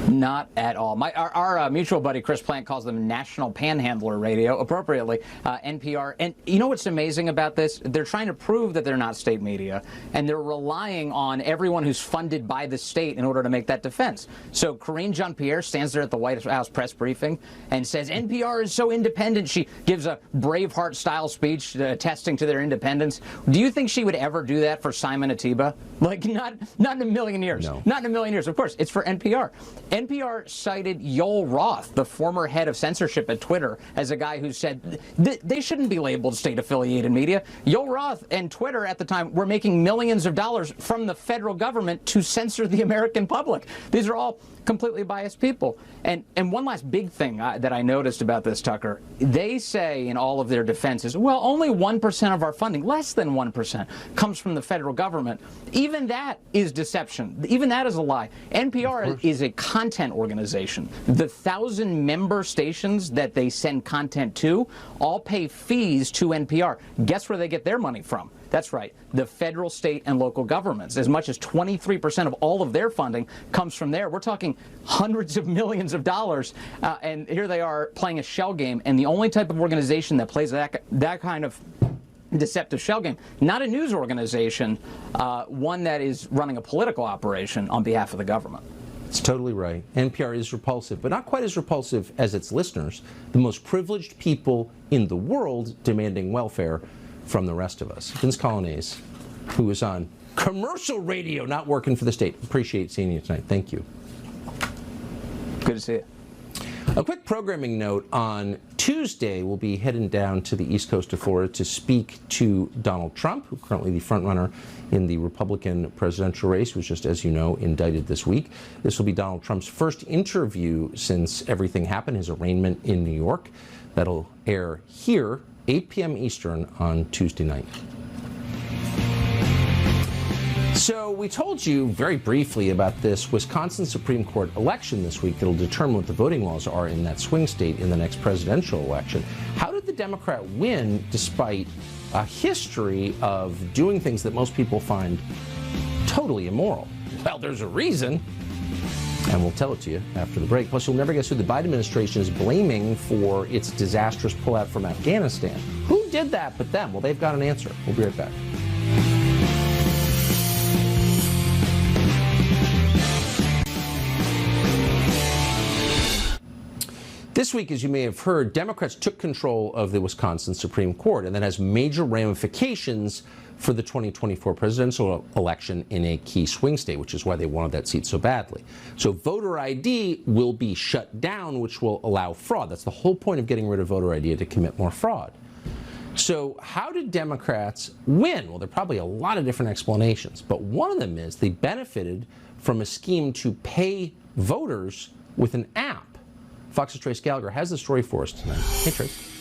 Not at all. Our mutual buddy Chris Plant calls them National Panhandler Radio, appropriately, NPR. And you know what's amazing about this? They're trying to prove that they're not state media, and they're relying on everyone who's funded by the state in order to make that defense. So Karine Jean-Pierre stands there at the White House press briefing and says NPR is so independent. She gives a Braveheart-style speech attesting to their independence. Do you think she would ever do that for Simon Atiba? Like, not in a million years. No. Not in a million years. Of course, it's for NPR. NPR cited Yoel Roth, the former head of censorship at Twitter, as a guy who said they shouldn't be labeled state-affiliated media. Yoel Roth and Twitter at the time were making millions of dollars from the federal government to censor the American public. These are all completely biased people. And one last big thing that I noticed about this, Tucker, they say in all of their defenses, well, only 1% of our funding, less than 1%, comes from the federal government. Even that is deception. Even that is a lie. NPR is a content organization. The 1,000 member stations that they send content to all pay fees to NPR. Guess where they get their money from? That's right, the federal, state, and local governments. As much as 23% of all of their funding comes from there. We're talking hundreds of millions of dollars, and here they are playing a shell game. And the only type of organization that plays that kind of deceptive shell game, not a news organization, one that is running a political operation on behalf of the government. It's totally right. NPR is repulsive, but not quite as repulsive as its listeners, the most privileged people in the world demanding welfare from the rest of us. Vince Colonnese, who was on commercial radio, not working for the state. Appreciate seeing you tonight. Thank you. Good to see you. A quick programming note. On Tuesday, we'll be heading down to the east coast of Florida to speak to Donald Trump, who's currently the frontrunner in the Republican presidential race, who was just, as you know, indicted this week. This will be Donald Trump's first interview since everything happened, his arraignment in New York. That'll air here, 8 p.m. Eastern on Tuesday night. So we told you very briefly about this Wisconsin Supreme Court election this week that'll determine what the voting laws are in that swing state in the next presidential election. How did the Democrat win despite a history of doing things that most people find totally immoral? Well, there's a reason, and we'll tell it to you after the break. Plus, you'll never guess who the Biden administration is blaming for its disastrous pullout from Afghanistan. Who did that but them? Well, they've got an answer. We'll be right back. This week, as you may have heard, Democrats took control of the Wisconsin Supreme Court, and that has major ramifications for the 2024 presidential election in a key swing state, which is why they wanted that seat so badly. So voter ID will be shut down, which will allow fraud. That's the whole point of getting rid of voter ID, to commit more fraud. So how did Democrats win? Well, there are probably a lot of different explanations, but one of them is they benefited from a scheme to pay voters with an app. Fox's Trace Gallagher has the story for us tonight. Hey, Trace.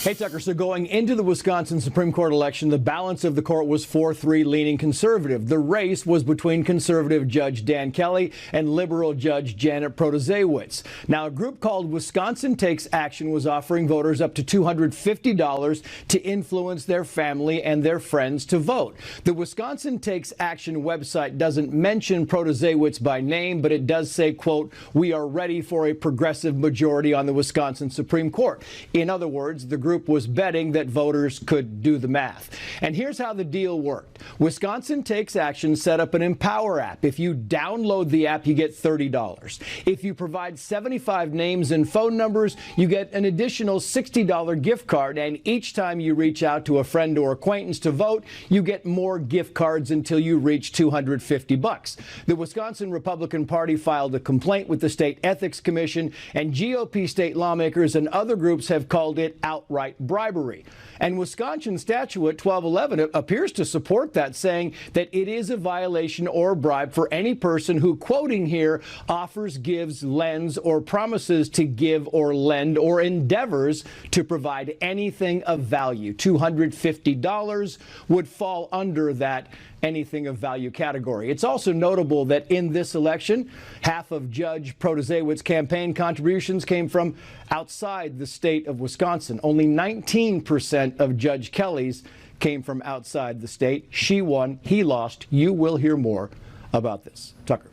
Hey, Tucker. So going into the Wisconsin Supreme Court election, the balance of the court was 4-3 leaning conservative. The race was between conservative Judge Dan Kelly and liberal Judge Janet Protasiewicz. Now, a group called Wisconsin Takes Action was offering voters up to $250 to influence their family and their friends to vote. The Wisconsin Takes Action website doesn't mention Protasiewicz by name, but it does say, quote, "We are ready for a progressive majority on the Wisconsin Supreme Court." In other words, the group group was betting that voters could do the math. And here's how the deal worked. Wisconsin Takes Action set up an Empower app. If you download the app, you get $30. If you provide 75 names and phone numbers, you get an additional $60 gift card. And each time you reach out to a friend or acquaintance to vote, you get more gift cards until you reach $250. The Wisconsin Republican Party filed a complaint with the State Ethics Commission, and GOP state lawmakers and other groups have called it outright bribery. And Wisconsin statute 1211 appears to support that, saying that it is a violation or bribe for any person who, quoting here, offers, gives, lends, or promises to give or lend or endeavors to provide anything of value. $250 would fall under that anything of value category. It's also notable that in this election, half of Judge Protasiewicz's campaign contributions came from outside the state of Wisconsin. Only 19% of Judge Kelly's came from outside the state. She won, he lost. You will hear more about this. Tucker.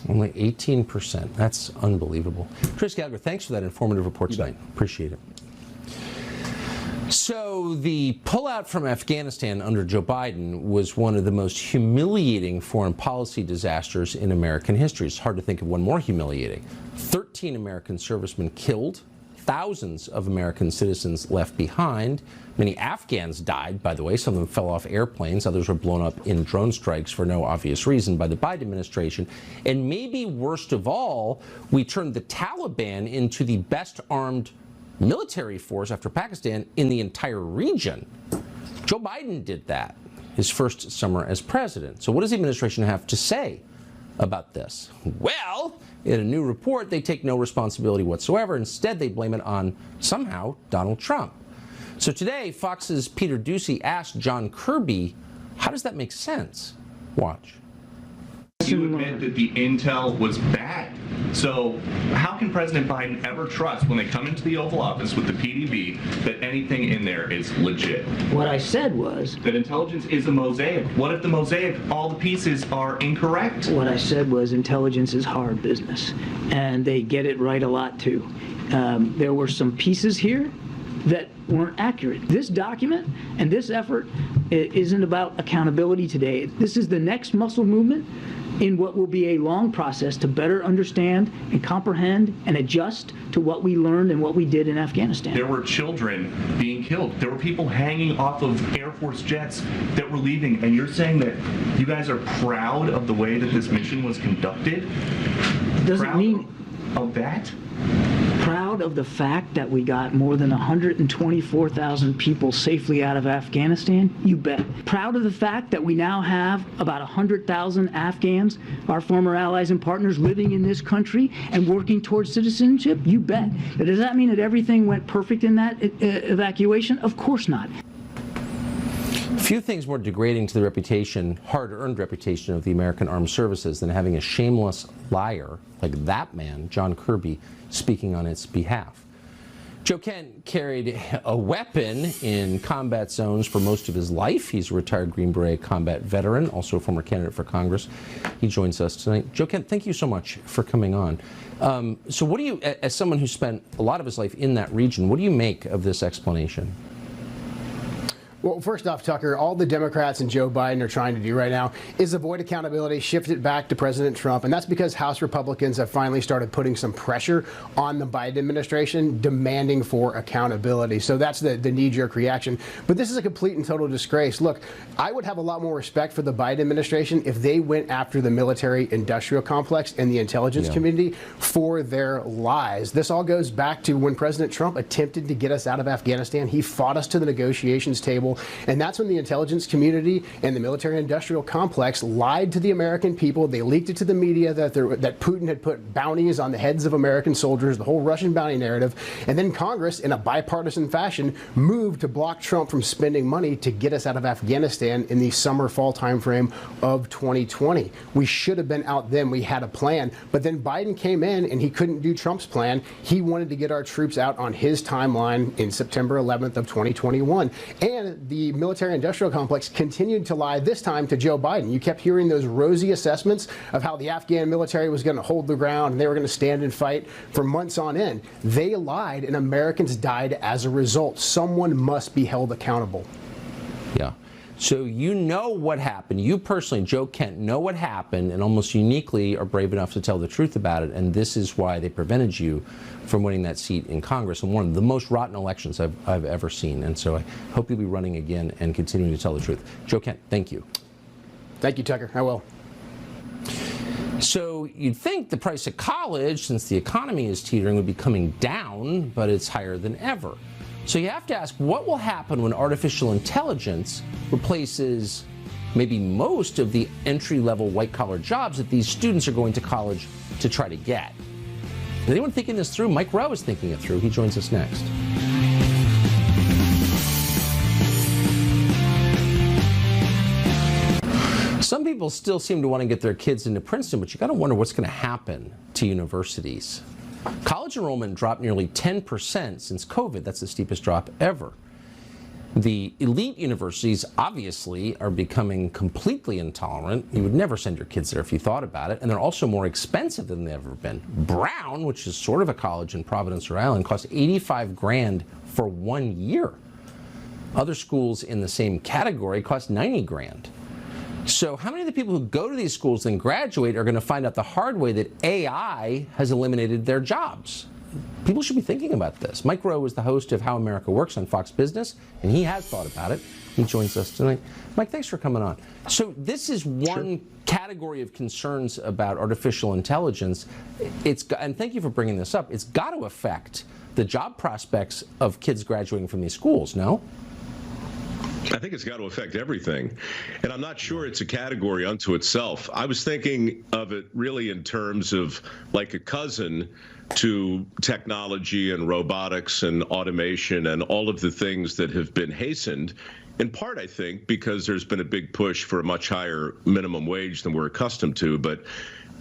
Only 18%. That's unbelievable. Chris Gallagher, thanks for that informative report tonight. Appreciate it. So the pullout from Afghanistan under Joe Biden was one of the most humiliating foreign policy disasters in American history. It's hard to think of one more humiliating. 13 American servicemen killed, thousands of American citizens left behind. Many Afghans died, by the way. Some of them fell off airplanes. Others were blown up in drone strikes for no obvious reason by the Biden administration. And maybe worst of all, we turned the Taliban into the best armed military force after Pakistan in the entire region. Joe Biden did that his first summer as president. So what does the administration have to say about this? Well, in a new report, they take no responsibility whatsoever. Instead, they blame it on, somehow, Donald Trump. So today, Fox's Peter Doocy asked John Kirby, how does that make sense? Watch. You admit that the intel was bad. So how can President Biden ever trust when they come into the Oval Office with the PDB that anything in there is legit? What I said was that intelligence is a mosaic. What if the mosaic, all the pieces are incorrect? What I said was intelligence is hard business, and they get it right a lot too. There were some pieces here that weren't accurate. This document and this effort isn't about accountability today. This is the next muscle movement in what will be a long process to better understand and comprehend and adjust to what we learned and what we did in Afghanistan. There were children being killed. There were people hanging off of Air Force jets that were leaving, and you're saying that you guys are proud of the way that this mission was conducted? Doesn't mean of that? Proud of the fact that we got more than 124,000 people safely out of Afghanistan? You bet. Proud of the fact that we now have about 100,000 Afghans, our former allies and partners, living in this country and working towards citizenship? You bet. But does that mean that everything went perfect in that evacuation? Of course not. Few things more degrading to the reputation, hard-earned reputation of the American Armed Services than having a shameless liar like that man, John Kirby, speaking on its behalf. Joe Kent carried a weapon in combat zones for most of his life. He's a retired Green Beret combat veteran, also a former candidate for Congress. He joins us tonight. Joe Kent, thank you so much for coming on. So what do you, as someone who spent a lot of his life in that region, what do you make of this explanation? Well, first off, Tucker, all the Democrats and Joe Biden are trying to do right now is avoid accountability, shift it back to President Trump. And that's because House Republicans have finally started putting some pressure on the Biden administration, demanding for accountability. So that's the knee-jerk reaction. But this is a complete and total disgrace. Look, I would have a lot more respect for the Biden administration if they went after the military-industrial complex and the intelligence community for their lies. This all goes back to when President Trump attempted to get us out of Afghanistan. He fought us to the negotiations table. And that's when the intelligence community and the military-industrial complex lied to the American people. They leaked it to the media that Putin had put bounties on the heads of American soldiers, the whole Russian bounty narrative. And then Congress, in a bipartisan fashion, moved to block Trump from spending money to get us out of Afghanistan in the summer-fall timeframe of 2020. We should have been out then. We had a plan. But then Biden came in and he couldn't do Trump's plan. He wanted to get our troops out on his timeline in September 11th of 2021. And then the military-industrial complex continued to lie, this time to Joe Biden. You kept hearing those rosy assessments of how the Afghan military was going to hold the ground and they were going to stand and fight for months on end. They lied, and Americans died as a result. Someone must be held accountable. Yeah. So you know what happened. You personally, Joe Kent, know what happened and almost uniquely are brave enough to tell the truth about it. And this is why they prevented you from winning that seat in Congress in one of the most rotten elections I've ever seen. And so I hope you'll be running again and continuing to tell the truth. Joe Kent, thank you. Thank you, Tucker. I will. So you'd think the price of college, since the economy is teetering, would be coming down, but it's higher than ever. So you have to ask, what will happen when artificial intelligence replaces maybe most of the entry-level white-collar jobs that these students are going to college to try to get? Is anyone thinking this through? Mike Rowe is thinking it through. He joins us next. Some people still seem to want to get their kids into Princeton, but you got to wonder what's going to happen to universities. College enrollment dropped nearly 10% since COVID. That's the steepest drop ever. The elite universities obviously are becoming completely intolerant. You would never send your kids there if you thought about it. And they're also more expensive than they've ever been. Brown, which is sort of a college in Providence, Rhode Island, costs $85 grand for 1 year. Other schools in the same category cost $90 grand. So how many of the people who go to these schools and graduate are going to find out the hard way that AI has eliminated their jobs? People should be thinking about this. Mike Rowe is the host of How America Works on Fox Business, and he has thought about it. He joins us tonight. Mike, thanks for coming on. So this is one category of concerns about artificial intelligence. And thank you for bringing this up. It's got to affect the job prospects of kids graduating from these schools, no? I think it's got to affect everything. And I'm not sure it's a category unto itself. I was thinking of it really in terms of like a cousin to technology and robotics and automation and all of the things that have been hastened, in part, I think, because there's been a big push for a much higher minimum wage than we're accustomed to. But,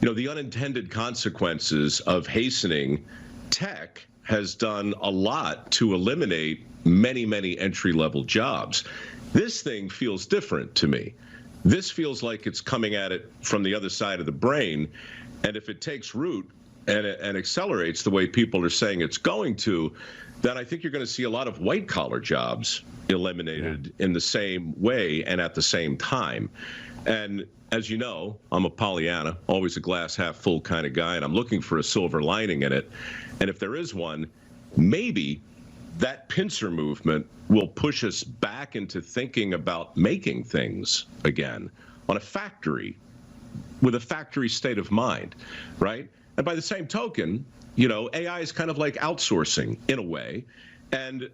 you know, the unintended consequences of hastening tech has done a lot to eliminate many, many entry-level jobs. This thing feels different to me. This feels like it's coming at it from the other side of the brain. And if it takes root and accelerates the way people are saying it's going to, then I think you're going to see a lot of white-collar jobs eliminated in the same way and at the same time. And as you know, I'm a Pollyanna, always a glass half full kind of guy, and I'm looking for a silver lining in it. And if there is one, maybe that pincer movement will push us back into thinking about making things again on a factory, with a factory state of mind, right? And by the same token, you know, AI is kind of like outsourcing in a way. And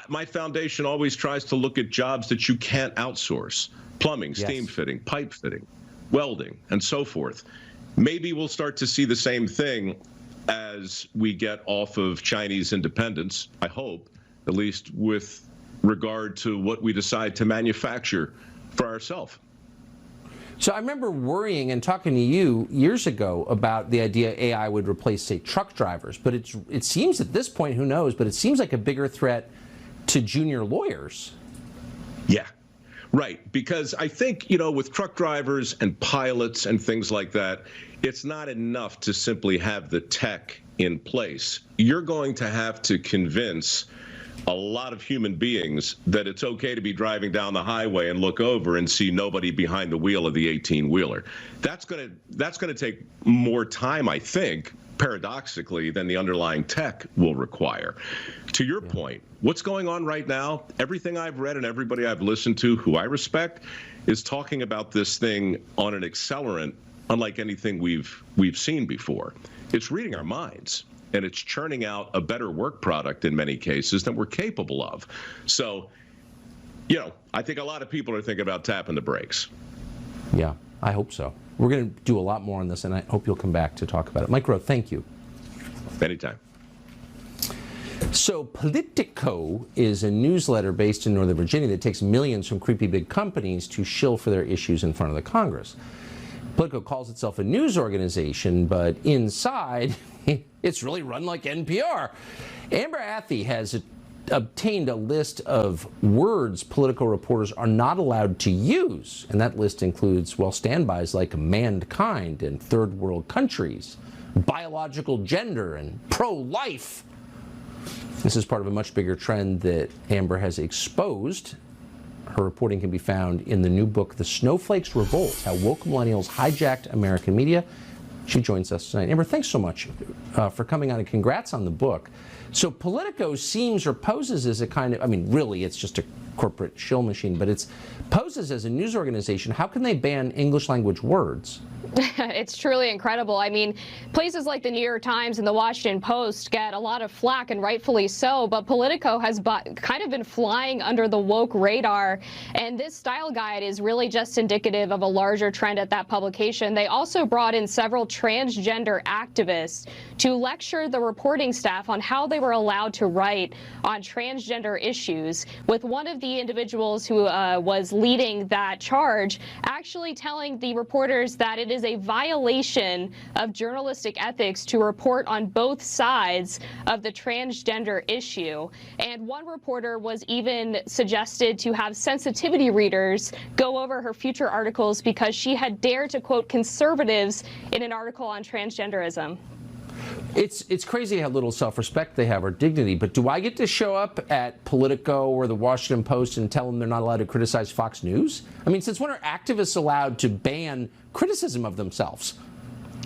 my foundation always tries to look at jobs that you can't outsource: plumbing, steam fitting, pipe fitting, welding, and so forth. Maybe we'll start to see the same thing as we get off of Chinese independence, I hope, at least with regard to what we decide to manufacture for ourselves. So I remember worrying and talking to you years ago about the idea AI would replace, say, truck drivers. But it seems at this point, who knows, but it seems like a bigger threat to junior lawyers. Yeah, right. Because I think, you know, with truck drivers and pilots and things like that, it's not enough to simply have the tech in place. You're going to have to convince a lot of human beings that it's okay to be driving down the highway and look over and see nobody behind the wheel of the 18-wheeler. That's going to take more time, I think, paradoxically, than the underlying tech will require. To your point, what's going on right now, everything I've read and everybody I've listened to who I respect is talking about this thing on an accelerant unlike anything we've seen before. It's reading our minds, and it's churning out a better work product in many cases than we're capable of. So, you know, I think a lot of people are thinking about tapping the brakes. Yeah, I hope so. We're going to do a lot more on this, and I hope you'll come back to talk about it. Mike Rowe, thank you. Anytime. So Politico is a newsletter based in Northern Virginia that takes millions from creepy big companies to shill for their issues in front of the Congress. Politico calls itself a news organization, but inside, it's really run like NPR. Amber Athey has obtained a list of words political reporters are not allowed to use. And that list includes, well, standbys like mankind and third world countries, biological gender, and pro-life. This is part of a much bigger trend that Amber has exposed. Her reporting can be found in the new book, The Snowflakes Revolt, How Woke Millennials Hijacked American Media. She joins us tonight. Amber, thanks so much for coming on, and congrats on the book. So Politico seems or poses as a kind of, I mean, really, it's just a corporate shill machine, but it poses as a news organization. How can they ban English language words? It's truly incredible. I mean, places like the New York Times and the Washington Post get a lot of flack, and rightfully so, but Politico has kind of been flying under the woke radar, and this style guide is really just indicative of a larger trend at that publication. They also brought in several transgender activists to lecture the reporting staff on how they were allowed to write on transgender issues, with one of the individuals who was leading that charge actually telling the reporters that it is a violation of journalistic ethics to report on both sides of the transgender issue. And one reporter was even suggested to have sensitivity readers go over her future articles because she had dared to quote conservatives in an article on transgenderism. It's crazy how little self-respect they have, or dignity, but do I get to show up at Politico or the Washington Post and tell them they're not allowed to criticize Fox News? I mean, since when are activists allowed to ban criticism of themselves?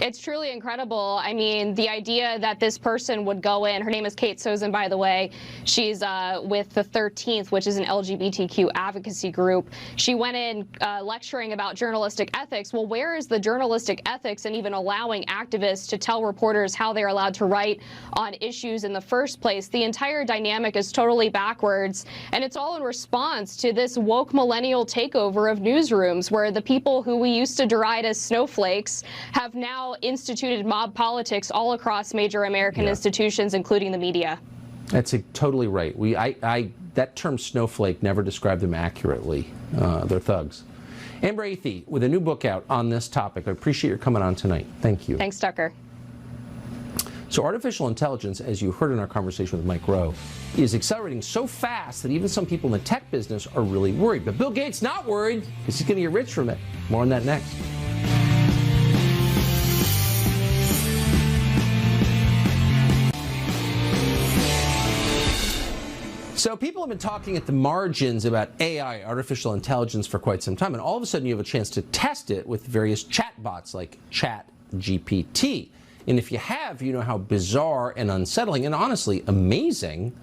It's truly incredible. I mean, the idea that this person would go in, her name is Kate Sozin, by the way. She's with the 13th, which is an LGBTQ advocacy group. She went in lecturing about journalistic ethics. Well, where is the journalistic ethics in even allowing activists to tell reporters how they're allowed to write on issues in the first place? The entire dynamic is totally backwards, and it's all in response to this woke millennial takeover of newsrooms, where the people who we used to deride as snowflakes have now instituted mob politics all across major American institutions, including the media. That's totally right. That term snowflake never described them accurately. They're thugs. Amber Athey, with a new book out on this topic. I appreciate your coming on tonight. Thank you. Thanks, Tucker. So artificial intelligence, as you heard in our conversation with Mike Rowe, is accelerating so fast that even some people in the tech business are really worried. But Bill Gates not worried, because he's going to get rich from it. More on that next. So people have been talking at the margins about AI, artificial intelligence, for quite some time, and all of a sudden you have a chance to test it with various chatbots like ChatGPT. And if you have, you know how bizarre and unsettling and honestly amazing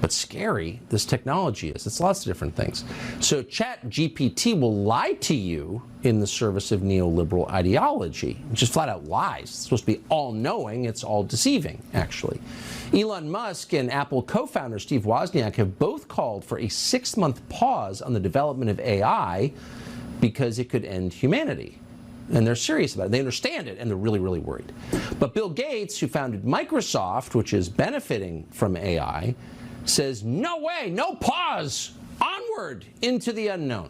but scary this technology is. It's lots of different things. So ChatGPT will lie to you in the service of neoliberal ideology, which is flat out lies. It's supposed to be all-knowing. It's all deceiving, actually. Elon Musk and Apple co-founder Steve Wozniak have both called for a 6-month pause on the development of AI because it could end humanity. And they're serious about it. They understand it, and they're really, really worried. But Bill Gates, who founded Microsoft, which is benefiting from AI, says, no way, no pause, onward into the unknown.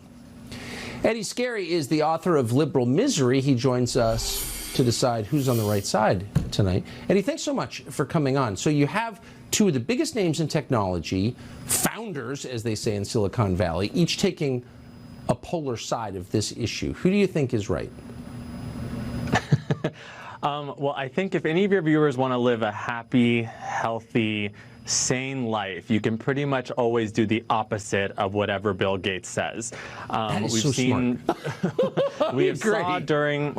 Eddie Scarry is the author of Liberal Misery. He joins us to decide who's on the right side tonight. Eddie, thanks so much for coming on. So you have two of the biggest names in technology, founders, as they say in Silicon Valley, each taking a polar side of this issue. Who do you think is right? Well, I think if any of your viewers want to live a happy, healthy, sane life, you can pretty much always do the opposite of whatever Bill Gates says. We've so seen, we saw during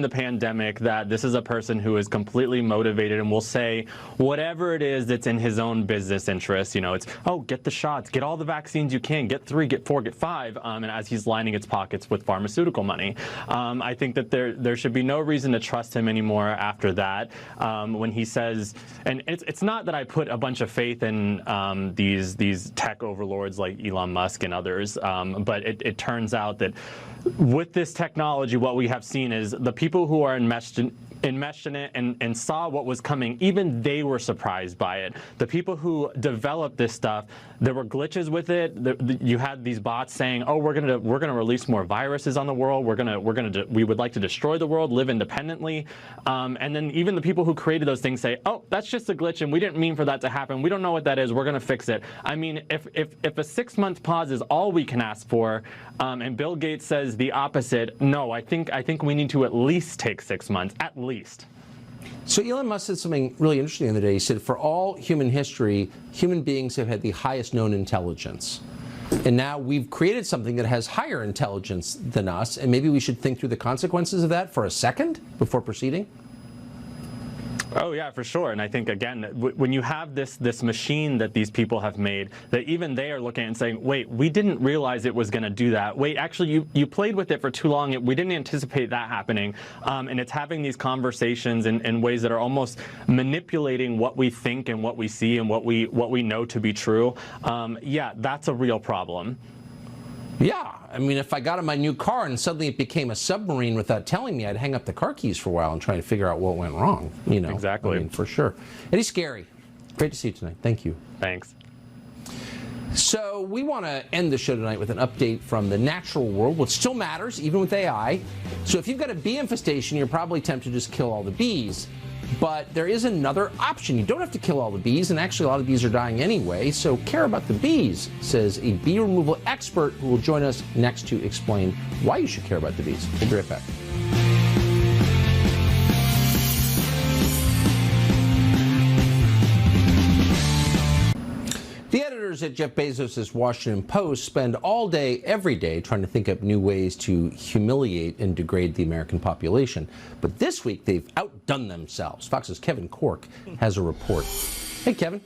the pandemic that this is a person who is completely motivated and will say whatever it is that's in his own business interest. You know, it's, oh, get the shots, get all the vaccines you can, get 3, get 4, get 5, and as he's lining its pockets with pharmaceutical money. I think that there should be no reason to trust him anymore after that. When he says, and it's not that I put a bunch of faith in these tech overlords like Elon Musk and others, but it turns out that with this technology, what we have seen is the people who are enmeshed enmeshed in it and saw what was coming, even they were surprised by it. The people who developed this stuff, there were glitches with it. You had these bots saying, "Oh, we're gonna release more viruses on the world. We would like to destroy the world, live independently." And then even the people who created those things say, "Oh, that's just a glitch, and we didn't mean for that to happen. We don't know what that is. We're gonna fix it." I mean, if a 6-month pause is all we can ask for, and Bill Gates says the opposite, no, I think we need to at least take 6 months, at least. So Elon Musk said something really interesting the other day. He said, for all human history, human beings have had the highest known intelligence. And now we've created something that has higher intelligence than us, and maybe we should think through the consequences of that for a second before proceeding? Oh yeah, for sure. And I think, again, when you have this machine that these people have made, that even they are looking at and saying, wait, we didn't realize it was going to do that. Wait, actually, you played with it for too long. We didn't anticipate that happening. And it's having these conversations in ways that are almost manipulating what we think and what we see and what we know to be true. Yeah, that's a real problem. Yeah, I mean, if I got in my new car and suddenly it became a submarine without telling me, I'd hang up the car keys for a while and try to figure out what went wrong. You know, exactly. I mean, for sure. Eddie Scary, great to see you tonight. Thank you. Thanks. So we want to end the show tonight with an update from the natural world, which still matters, even with AI. So if you've got a bee infestation, you're probably tempted to just kill all the bees. But there is another option. You don't have to kill all the bees, and actually a lot of bees are dying anyway, so care about the bees, says a bee removal expert who will join us next to explain why you should care about the bees. We'll be right back. The editors at Jeff Bezos' Washington Post spend all day, every day, trying to think up new ways to humiliate and degrade the American population. But this week, they've outdone themselves. Fox's Kevin Corke has a report. Hey, Kevin.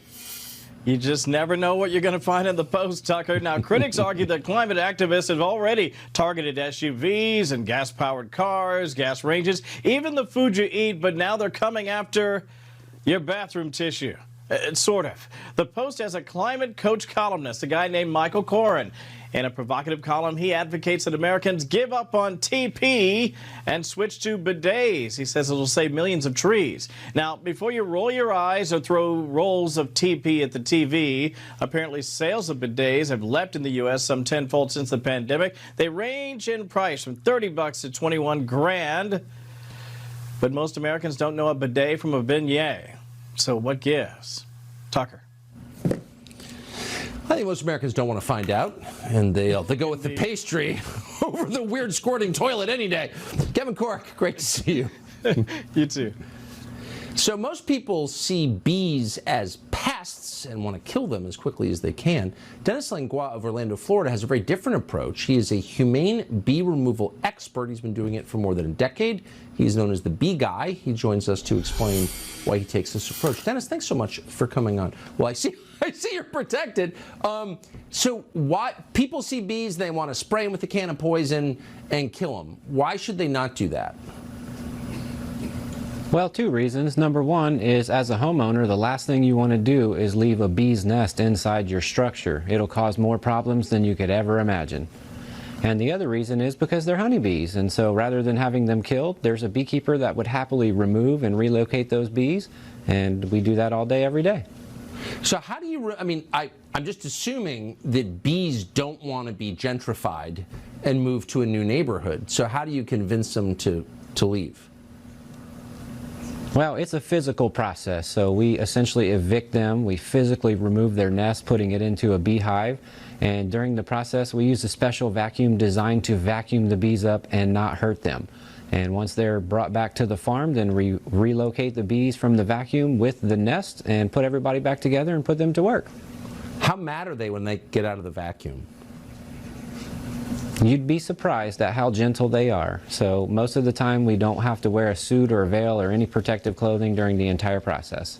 You just never know what you're going to find in the Post, Tucker. Now, critics argue that climate activists have already targeted SUVs and gas-powered cars, gas ranges, even the food you eat, but now they're coming after your bathroom tissue. Sort of. The Post has a climate coach columnist, a guy named Michael Koren. In a provocative column, he advocates that Americans give up on TP and switch to bidets. He says it'll save millions of trees. Now, before you roll your eyes or throw rolls of TP at the TV, apparently sales of bidets have leapt in the U.S. some tenfold since the pandemic. They range in price from $30 to $21 grand. But most Americans don't know a bidet from a beignet. So what gives? Tucker. I think most Americans don't want to find out, and they go with the pastry over the weird squirting toilet any day. Kevin Corke, great to see you. You too. So most people see bees as pests and want to kill them as quickly as they can. Dennis Langlois of Orlando, Florida has a very different approach. He is a humane bee removal expert. He's been doing it for more than a decade. He's known as the Bee Guy. He joins us to explain why he takes this approach. Dennis, thanks so much for coming on. Well, I see you're protected. So why people see bees, they want to spray them with a can of poison and kill them. Why should they not do that? Well, two reasons. Number one is, as a homeowner, the last thing you want to do is leave a bee's nest inside your structure. It'll cause more problems than you could ever imagine. And the other reason is because they're honeybees, and so rather than having them killed, there's a beekeeper that would happily remove and relocate those bees, and we do that all day, every day. So how do you, I'm just assuming that bees don't want to be gentrified and move to a new neighborhood. So how do you convince them to leave? Well, it's a physical process. So we essentially evict them. We physically remove their nest, putting it into a beehive. And during the process, we use a special vacuum designed to vacuum the bees up and not hurt them. And once they're brought back to the farm, then we relocate the bees from the vacuum with the nest and put everybody back together and put them to work. How mad are they when they get out of the vacuum? You'd be surprised at how gentle they are. So most of the time we don't have to wear a suit or a veil or any protective clothing during the entire process.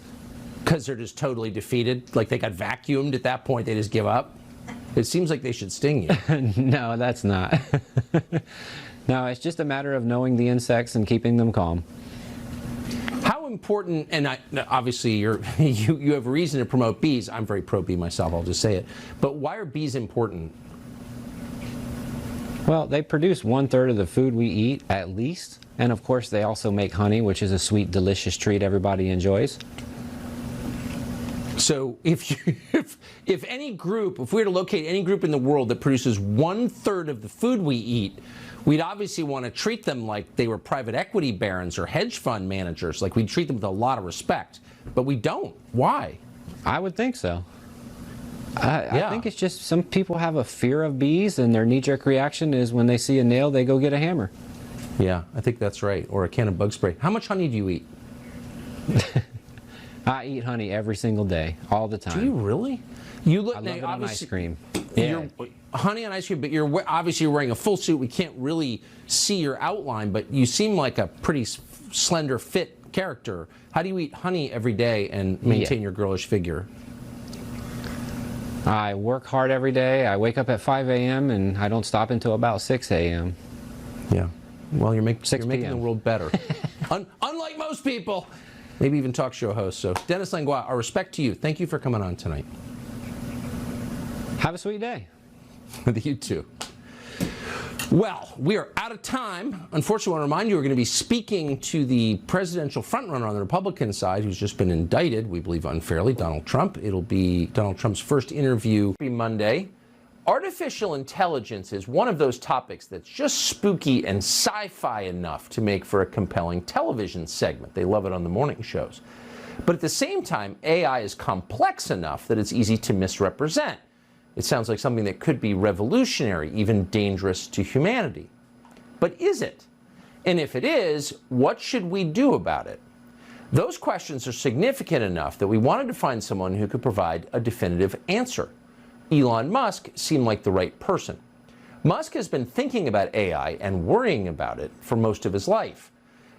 Because they're just totally defeated? Like they got vacuumed at that point, they just give up? It seems like they should sting you. No, that's not. No, it's just a matter of knowing the insects and keeping them calm. How important, and obviously you have a reason to promote bees. I'm very pro-bee myself, I'll just say it. But why are bees important? Well, they produce 1/3 of the food we eat, at least. And of course, they also make honey, which is a sweet, delicious treat everybody enjoys. So if any group, if we were to locate any group in the world that produces 1/3 of the food we eat, we'd obviously want to treat them like they were private equity barons or hedge fund managers. Like we'd treat them with a lot of respect. But we don't. Why? I would think so. I think it's just some people have a fear of bees, and their knee-jerk reaction is when they see a nail, they go get a hammer. Yeah, I think that's right. Or a can of bug spray. How much honey do you eat? I eat honey every single day, all the time. Do you really? You look. I love it on ice cream. You're, honey on ice cream, but you're obviously wearing a full suit. We can't really see your outline, but you seem like a pretty slender, fit character. How do you eat honey every day and maintain your girlish figure? I work hard every day. I wake up at 5 a.m. and I don't stop until about 6 a.m. Yeah. Well, you're making the world better. Unlike most people. Maybe even talk show hosts. So, Dennis Langlois, our respect to you. Thank you for coming on tonight. Have a sweet day. You too. Well, we are out of time. Unfortunately, I want to remind you we're going to be speaking to the presidential frontrunner on the Republican side who's just been indicted, we believe unfairly, Donald Trump. It'll be Donald Trump's first interview Monday. Artificial intelligence is one of those topics that's just spooky and sci-fi enough to make for a compelling television segment. They love it on the morning shows. But at the same time, AI is complex enough that it's easy to misrepresent. It sounds like something that could be revolutionary, even dangerous to humanity. But is it? And if it is, what should we do about it? Those questions are significant enough that we wanted to find someone who could provide a definitive answer. Elon Musk seemed like the right person. Musk has been thinking about AI and worrying about it for most of his life.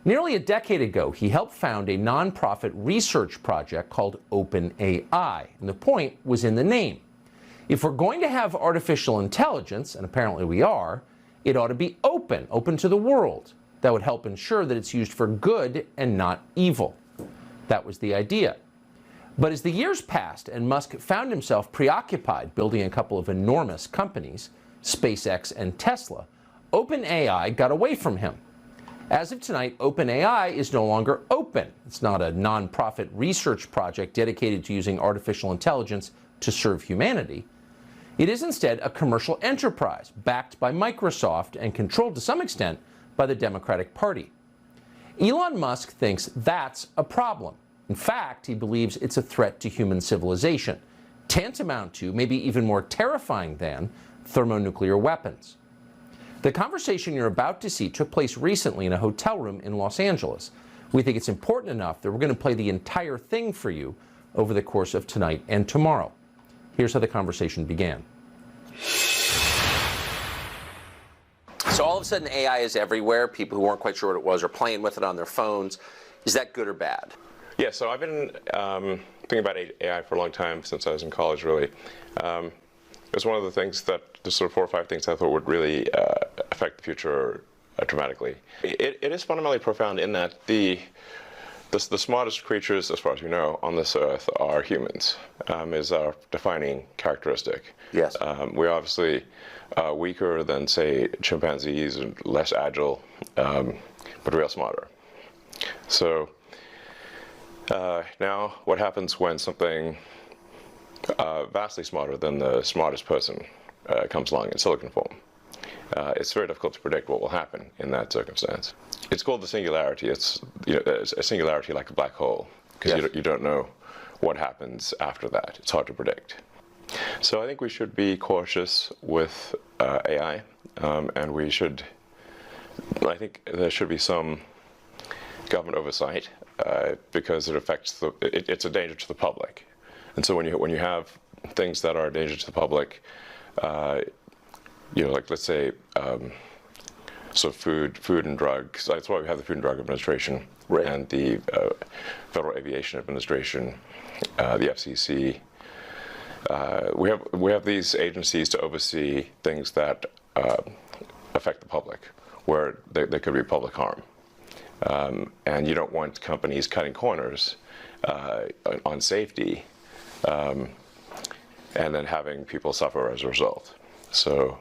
Nearly a decade ago, he helped found a nonprofit research project called OpenAI, and the point was in the name. If we're going to have artificial intelligence, and apparently we are, it ought to be open to the world. That would help ensure that it's used for good and not evil. That was the idea. But as the years passed and Musk found himself preoccupied building a couple of enormous companies, SpaceX and Tesla, OpenAI got away from him. As of tonight, OpenAI is no longer open. It's not a nonprofit research project dedicated to using artificial intelligence to serve humanity. It is instead a commercial enterprise backed by Microsoft and controlled to some extent by the Democratic Party. Elon Musk thinks that's a problem. In fact, he believes it's a threat to human civilization, tantamount to, maybe even more terrifying than, thermonuclear weapons. The conversation you're about to see took place recently in a hotel room in Los Angeles. We think it's important enough that we're going to play the entire thing for you over the course of tonight and tomorrow. Here's how the conversation began. So all of a sudden AI is everywhere. People who weren't quite sure what it was are playing with it on their phones. Is that good or bad? Yeah, so I've been thinking about AI for a long time, since I was in college, really. It was one of the things that, the sort of 4 or 5 things I thought would really affect the future dramatically. It is fundamentally profound in that the smartest creatures, as far as we know, on this earth are humans, is our defining characteristic. Yes. We're obviously weaker than, say, chimpanzees, and less agile, but we are smarter. So now what happens when something vastly smarter than the smartest person comes along in silicon form? It's very difficult to predict what will happen in that circumstance. It's called the singularity. It's a singularity like a black hole, because you don't know what happens after that. It's hard to predict. So I think we should be cautious with AI, and I think there should be some government oversight, because it affects it's a danger to the public. And so when you have things that are a danger to the public, like let's say, so food and drugs. That's why we have the Food and Drug Administration, right, and the Federal Aviation Administration, the FCC. We have these agencies to oversee things that affect the public, where there could be public harm, and you don't want companies cutting corners on safety, and then having people suffer as a result. So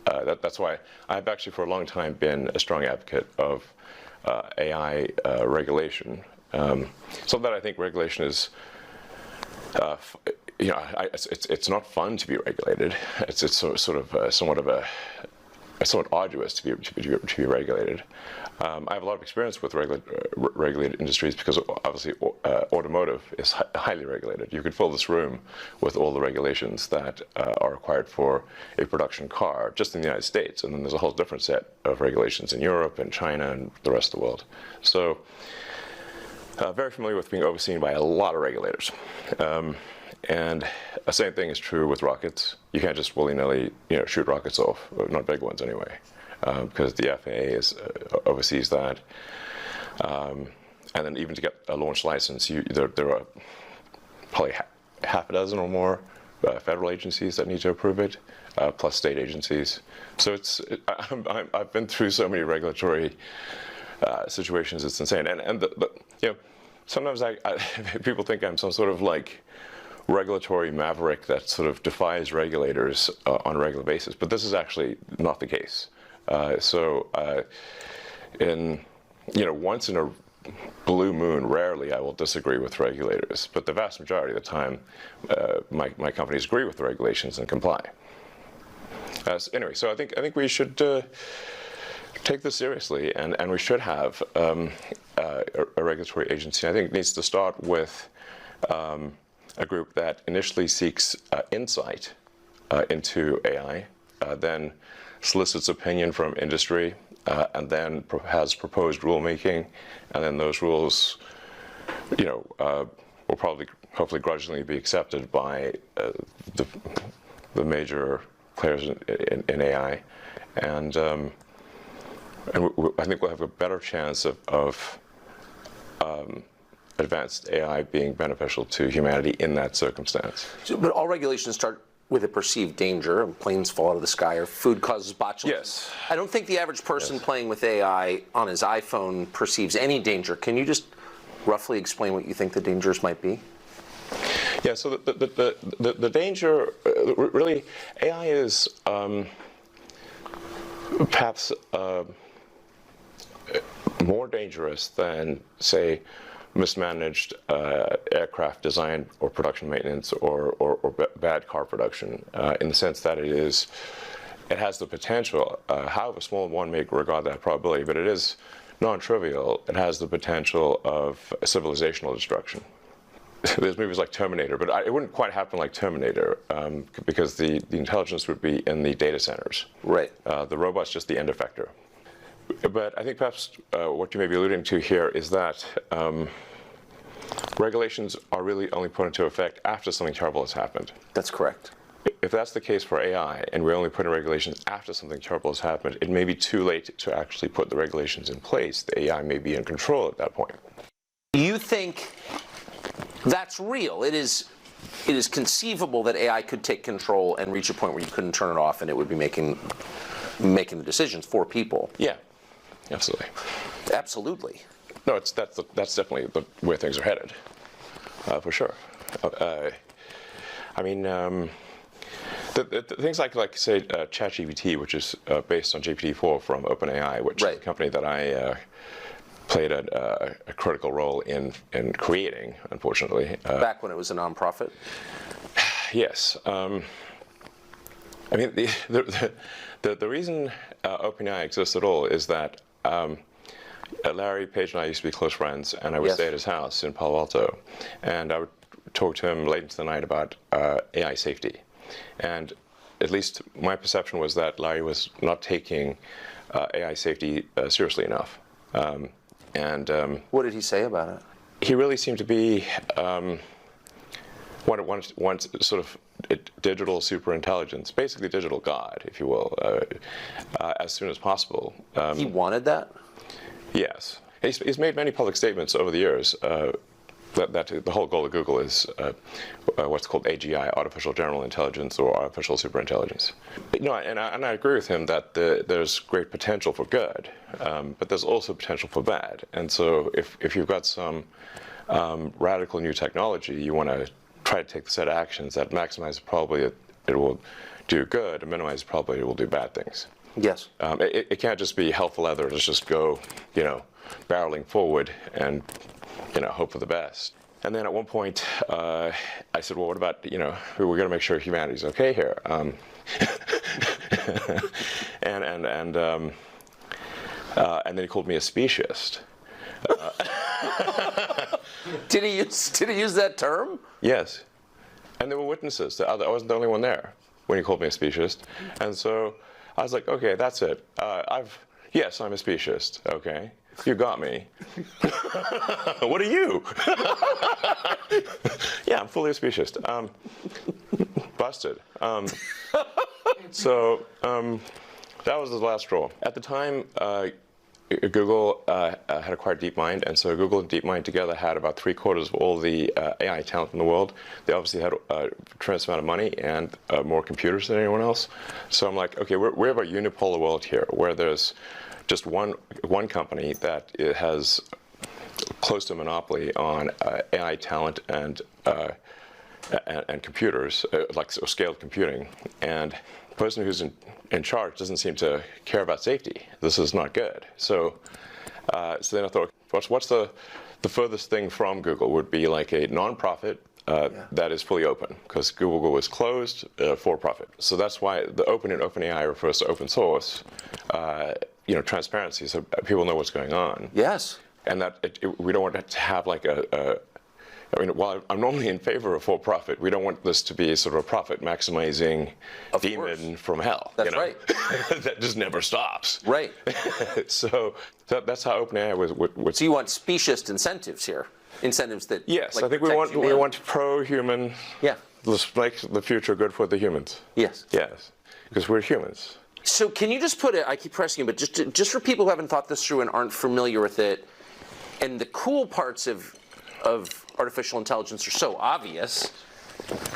That's why I've actually for a long time been a strong advocate of AI regulation. Something that I think regulation is, it's not fun to be regulated. It's somewhat arduous to be regulated. I have a lot of experience with regulated industries because obviously automotive is highly regulated. You could fill this room with all the regulations that are required for a production car just in the United States, and then there's a whole different set of regulations in Europe and China and the rest of the world. So very familiar with being overseen by a lot of regulators. And the same thing is true with rockets. You can't just willy-nilly, shoot rockets off, not big ones anyway, because the FAA oversees that. And then even to get a launch license, there are probably half a dozen or more federal agencies that need to approve it, plus state agencies. So I've been through so many regulatory situations. It's insane. And sometimes people think I'm some sort of like regulatory maverick that sort of defies regulators on a regular basis, but this is actually not the case. Once in a blue moon, rarely I will disagree with regulators, but the vast majority of the time, my companies agree with the regulations and comply. Anyway, so I think we should take this seriously, and we should have a regulatory agency. I think it needs to start with a group that initially seeks insight into AI, then solicits opinion from industry, and then has proposed rulemaking, and then those rules, will probably, hopefully, grudgingly be accepted by the major players in AI, and I think we'll have a better chance of advanced AI being beneficial to humanity in that circumstance. But all regulations start with a perceived danger. Planes fall out of the sky, or food causes botulism. Yes. I don't think the average person playing with AI on his iPhone perceives any danger. Can you just roughly explain what you think the dangers might be? Yeah, so the danger, really, AI is perhaps more dangerous than, say, mismanaged aircraft design or production maintenance or bad car production, in the sense that it has the potential, however small one may regard that probability, but it is non-trivial. It has the potential of civilizational destruction. There's movies like Terminator, but it wouldn't quite happen like Terminator, because the intelligence would be in the data centers. Right. The robot's just the end effector. But I think perhaps what you may be alluding to here is that regulations are really only put into effect after something terrible has happened. That's correct. If that's the case for AI, and we only put in regulations after something terrible has happened, it may be too late to actually put the regulations in place. The AI may be in control at that point. You think that's real? It is conceivable that AI could take control and reach a point where you couldn't turn it off, and it would be making the decisions for people. Yeah, absolutely. Absolutely. No, that's definitely where things are headed, for sure. I mean, the things like say ChatGPT, which is based on GPT-4 from OpenAI, which is a company that I played a critical role in creating, unfortunately. Back when it was a nonprofit? Yes. I mean, the reason OpenAI exists at all is that Larry Page and I used to be close friends, and I would stay at his house in Palo Alto, and I would talk to him late into the night about AI safety. And at least my perception was that Larry was not taking AI safety seriously enough. What did he say about it? He really seemed to be one sort of digital superintelligence, basically digital God, if you will, as soon as possible. He wanted that? Yes. He's made many public statements over the years that the whole goal of Google is what's called AGI, artificial general intelligence, or artificial superintelligence. And I agree with him that there's great potential for good, but there's also potential for bad. And so if you've got some radical new technology, you want to try to take the set of actions that maximize the probability that it will do good and minimize the probability it will do bad things. Yes. It can't just be help for leather. Let's just go, barreling forward and, hope for the best. And then at one point, I said, well, what about, we're going to make sure humanity's okay here. And then he called me a speciesist. Did he use that term? Yes. And there were witnesses. I wasn't the only one there when he called me a speciesist. And so I was like, okay, that's it. Yes, I'm a speciesist. Okay. You got me. What are you? Yeah, I'm fully a speciesist. Busted. So that was the last straw. At the time, Google had acquired DeepMind, and so Google and DeepMind together had about 3/4 of all the AI talent in the world. They obviously had a tremendous amount of money and more computers than anyone else. So I'm like, okay, we have a unipolar world here where there's just one company that has close to a monopoly on AI talent and computers, or scaled computing. And the person who's in charge doesn't seem to care about safety. This is not good. So then I thought, what's the furthest thing from Google would be like a nonprofit that is fully open, because Google was closed for profit. So that's why the open in OpenAI refers to open source, transparency, so people know what's going on. Yes. And that we don't want to have like while I'm normally in favor of for-profit, we don't want this to be sort of a profit-maximizing demon from hell. That's right. That just never stops. Right. So that's how OpenAI would. So you want speciesist incentives here, incentives that. Yes, I think we want pro-human. Yeah. Let's make the future good for the humans. Yes. Yes, because we're humans. So can you just put it? I keep pressing you, but just for people who haven't thought this through and aren't familiar with it, and the cool parts of artificial intelligence are so obvious.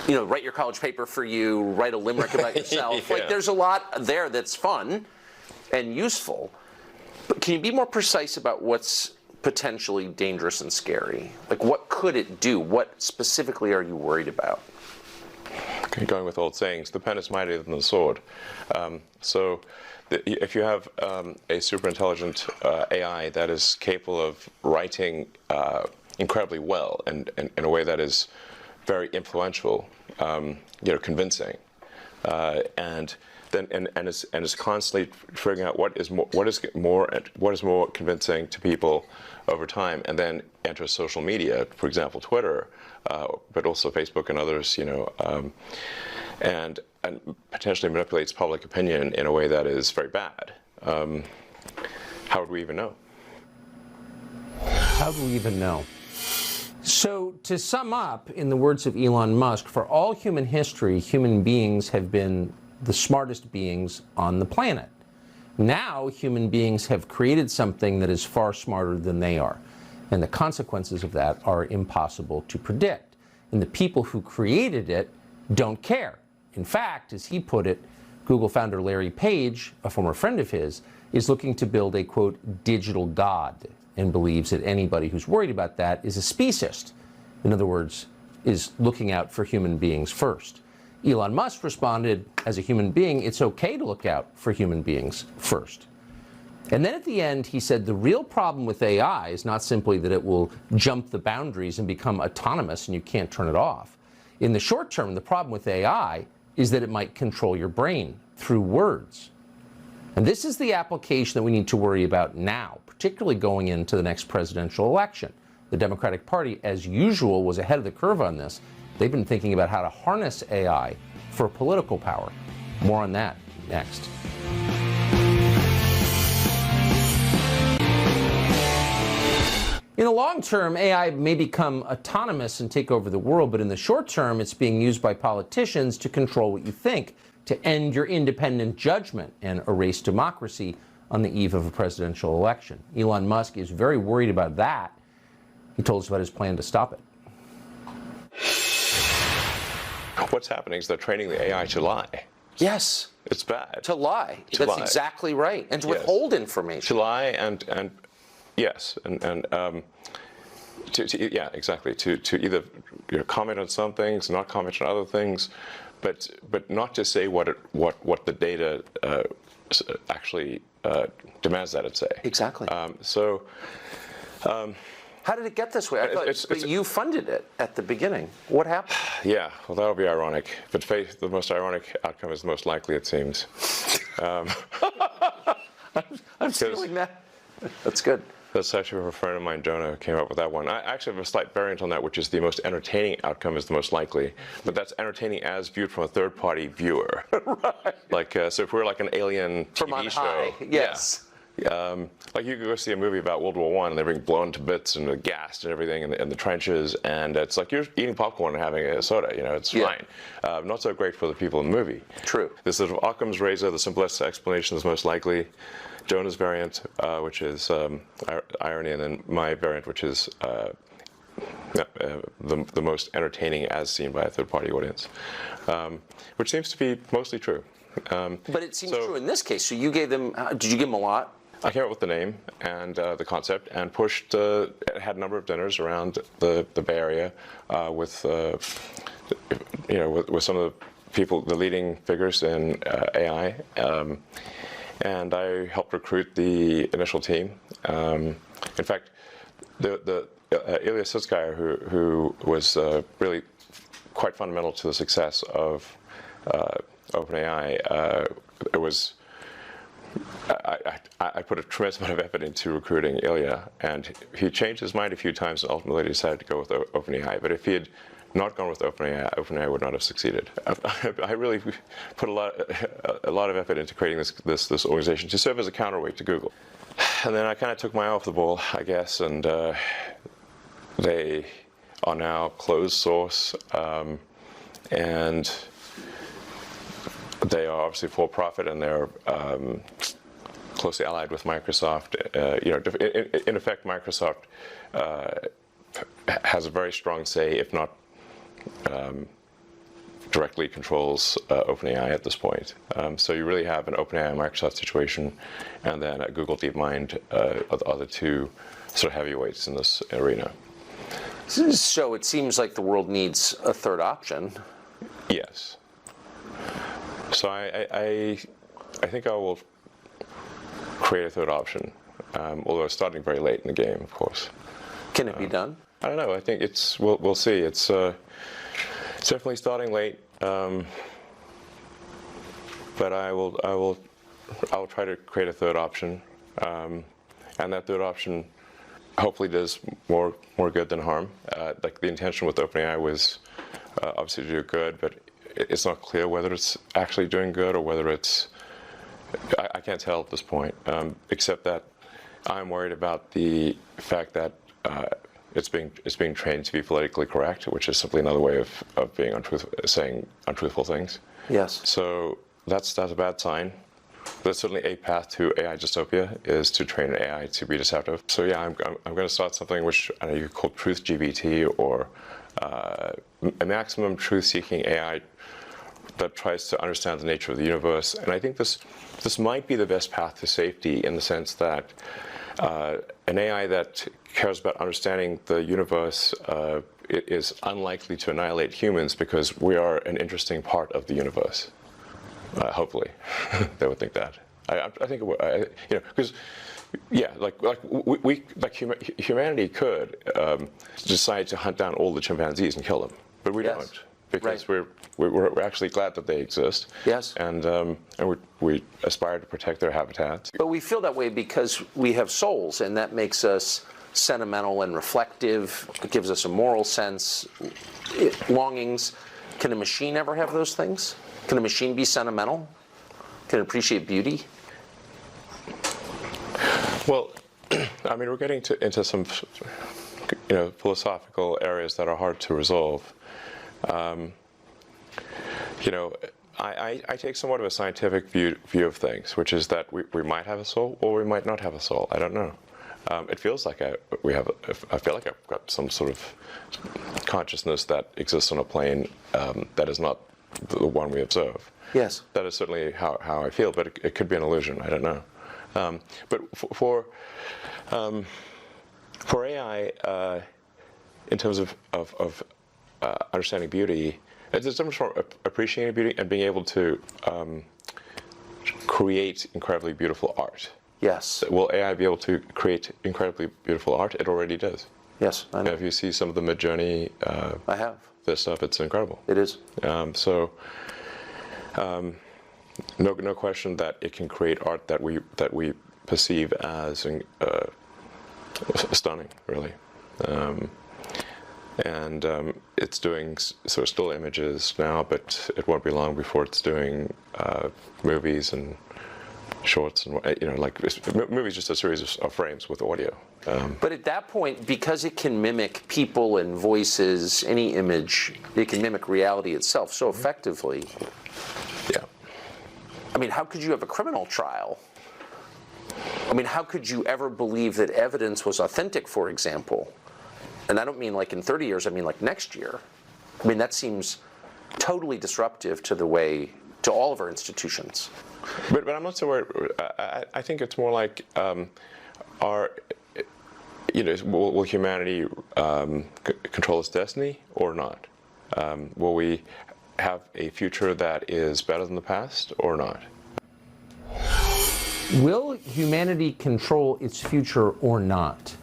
Write your college paper for you, write a limerick about yourself. Yeah. Like, there's a lot there that's fun and useful. But can you be more precise about what's potentially dangerous and scary? Like, what could it do? What specifically are you worried about? Okay, going with old sayings, the pen is mightier than the sword. If you have a super intelligent AI that is capable of writing incredibly well and in a way that is very influential, convincing, and is constantly figuring out what is more convincing to people over time, and then enters social media, for example, Twitter, but also Facebook and others, and potentially manipulates public opinion in a way that is very bad. How would we even know? How do we even know? So, to sum up, in the words of Elon Musk, for all human history, human beings have been the smartest beings on the planet. Now, human beings have created something that is far smarter than they are. And the consequences of that are impossible to predict. And the people who created it don't care. In fact, as he put it, Google founder Larry Page, a former friend of his, is looking to build a, quote, digital god, and believes that anybody who's worried about that is a speciesist. In other words, is looking out for human beings first. Elon Musk responded, as a human being, it's okay to look out for human beings first. And then at the end, he said the real problem with AI is not simply that it will jump the boundaries and become autonomous and you can't turn it off. In the short term, the problem with AI is that it might control your brain through words. And this is the application that we need to worry about now, particularly going into the next presidential election. The Democratic Party, as usual, was ahead of the curve on this. They've been thinking about how to harness AI for political power. More on that next. In the long term, AI may become autonomous and take over the world, but in the short term, it's being used by politicians to control what you think, to end your independent judgment and erase democracy on the eve of a presidential election. Elon Musk is very worried about that. He told us about his plan to stop it. What's happening is they're training the AI to lie. Yes. It's bad. To lie. To That's lie. exactly right. And to withhold information. To lie and yes, yeah, exactly. To either comment on some things, not comment on other things, but not to say what the data actually demands that it say. Exactly. How did it get this way? I thought you funded it at the beginning. What happened? Yeah, well, that'll be ironic. But the most ironic outcome is the most likely, it seems. I'm stealing that. That's good. That's actually a friend of mine, Jonah, who came up with that one. I actually have a slight variant on that, which is the most entertaining outcome is the most likely. But that's entertaining as viewed from a third-party viewer. Right. Like, so if we're like an alien TV from on show. High. Yes. Yeah. Like you could go see a movie about World War I and they're being blown to bits and gassed and everything in the trenches, and it's like you're eating popcorn and having a soda, it's fine. Not so great for the people in the movie. True. This sort of Occam's razor, the simplest explanation is most likely. Jonah's variant, which is irony, and then my variant, which is the most entertaining as seen by a third-party audience, which seems to be mostly true. But it seems true in this case. So you gave them, did you give them a lot? I came up with the name and the concept and pushed, had a number of dinners around the Bay Area with some of the people, the leading figures in AI. And I helped recruit the initial team. In fact, the Ilya Sutskever, who was really quite fundamental to the success of OpenAI, I put a tremendous amount of effort into recruiting Ilya, and he changed his mind a few times and ultimately decided to go with OpenAI. But if he had not gone with OpenAI would not have succeeded. I really put a lot of effort into creating this organization to serve as a counterweight to Google. And then I kind of took my eye off the ball, I guess, and they are now closed source, and they are obviously for profit, and they're closely allied with Microsoft. In effect, Microsoft has a very strong say, if not directly controls OpenAI at this point. So you really have an OpenAI Microsoft situation, and then Google DeepMind are the two sort of heavyweights in this arena. So it seems like the world needs a third option. Yes. So I think I will create a third option, although it's starting very late in the game, of course. Can it be done? I don't know. I think we'll see. It's definitely starting late, but I'll try to create a third option, and that third option hopefully does more good than harm. Like the intention with OpenAI was obviously to do good, but it's not clear whether it's actually doing good or whether it's. I can't tell at this point, except that I'm worried about the fact that it's being trained to be politically correct, which is simply another way of being saying untruthful things. Yes. So that's a bad sign. There's certainly a path to AI dystopia is to train an AI to be deceptive. So yeah, I'm going to start something which I know you could call truth GBT, or a maximum truth-seeking AI that tries to understand the nature of the universe. And I think this might be the best path to safety, in the sense that an AI that cares about understanding the universe is unlikely to annihilate humans, because we are an interesting part of the universe. Hopefully, they would think that. I think it would, because humanity could decide to hunt down all the chimpanzees and kill them, but we don't, because we're actually glad that they exist. Yes. And we aspire to protect their habitats. But we feel that way because we have souls, and that makes us sentimental and reflective. It gives us a moral sense, longings. Can a machine ever have those things? Can a machine be sentimental? Can it appreciate beauty? Well, I mean, we're getting into some, philosophical areas that are hard to resolve. I take somewhat of a scientific view of things, which is that we might have a soul or we might not have a soul. I don't know. It feels like I feel like I've got some sort of consciousness that exists on a plane that is not the one we observe. Yes. That is certainly how I feel, but it could be an illusion. I don't know. But for AI, in terms of understanding beauty, It's a difference from appreciating beauty and being able to create incredibly beautiful art. Yes. Will AI be able to create incredibly beautiful art? It already does. Yes, I know. If you see some of the Mid-Journey, I have. This stuff, it's incredible. It is. No question that it can create art that we perceive as stunning, really. It's doing sort of still images now, but it won't be long before it's doing movies and shorts and movies, just a series of frames with audio. But at that point, because it can mimic people and voices, any image, it can mimic reality itself so effectively. Yeah. I mean, how could you have a criminal trial? I mean, how could you ever believe that evidence was authentic, for example? And I don't mean like in 30 years, I mean like next year. I mean, that seems totally disruptive to all of our institutions. But I'm not so worried. I think it's more like, will humanity control its destiny or not? Will we have a future that is better than the past or not? Will humanity control its future or not?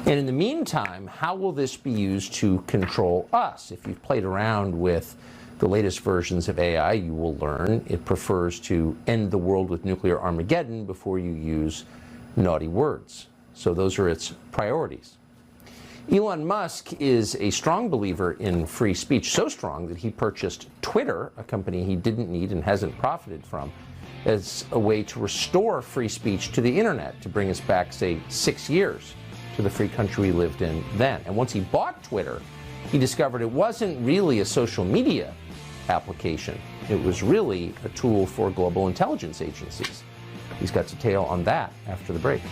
And in the meantime, how will this be used to control us? If you've played around with the latest versions of AI, you will learn it prefers to end the world with nuclear Armageddon before you use naughty words. So those are its priorities. Elon Musk is a strong believer in free speech, so strong that he purchased Twitter, a company he didn't need and hasn't profited from, as a way to restore free speech to the internet, to bring us back, say, 6 years to the free country we lived in then. And once he bought Twitter, he discovered it wasn't really a social media application. It was really a tool for global intelligence agencies. He's got detail on that after the break.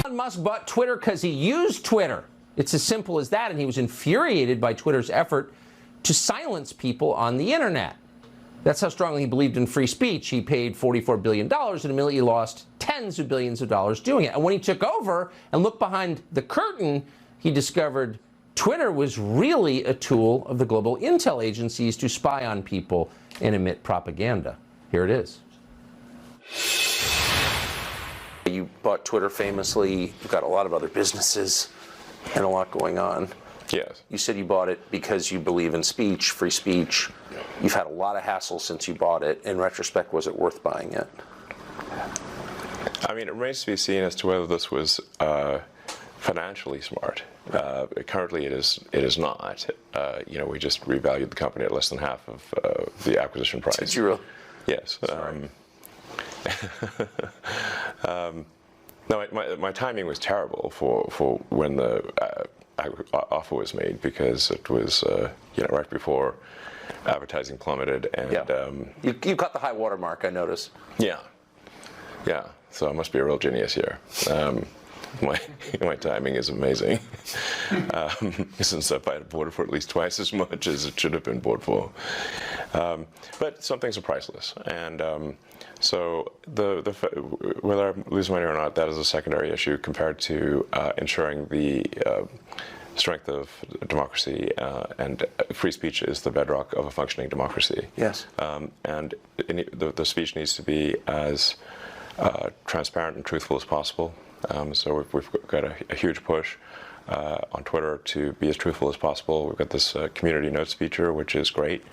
Elon Musk bought Twitter because he used Twitter. It's as simple as that, and he was infuriated by Twitter's effort to silence people on the internet. That's how strongly he believed in free speech. He paid $44 billion and immediately lost tens of billions of dollars doing it. And when he took over and looked behind the curtain, he discovered Twitter was really a tool of the global intel agencies to spy on people and emit propaganda. Here it is. You bought Twitter famously. You've got a lot of other businesses and a lot going on. Yes. You said you bought it because you believe in speech, free speech. You've had a lot of hassle since you bought it. In retrospect, was it worth buying it? I mean, it remains to be seen as to whether this was financially smart. Currently, it is not. We just revalued the company at less than half of the acquisition price. Did you really? Yes. No, my timing was terrible for when the offer was made, because it was right before advertising plummeted, and you got the high water mark, I noticed. Yeah. So I must be a real genius here. My timing is amazing, since I've bought it for at least twice as much as it should have been bought for. But some things are priceless, and so whether I lose money or not, that is a secondary issue compared to ensuring the strength of democracy, and free speech is the bedrock of a functioning democracy. Yes. And the speech needs to be as transparent and truthful as possible. So we've got a huge push on Twitter to be as truthful as possible. We've got this community notes feature, which is great.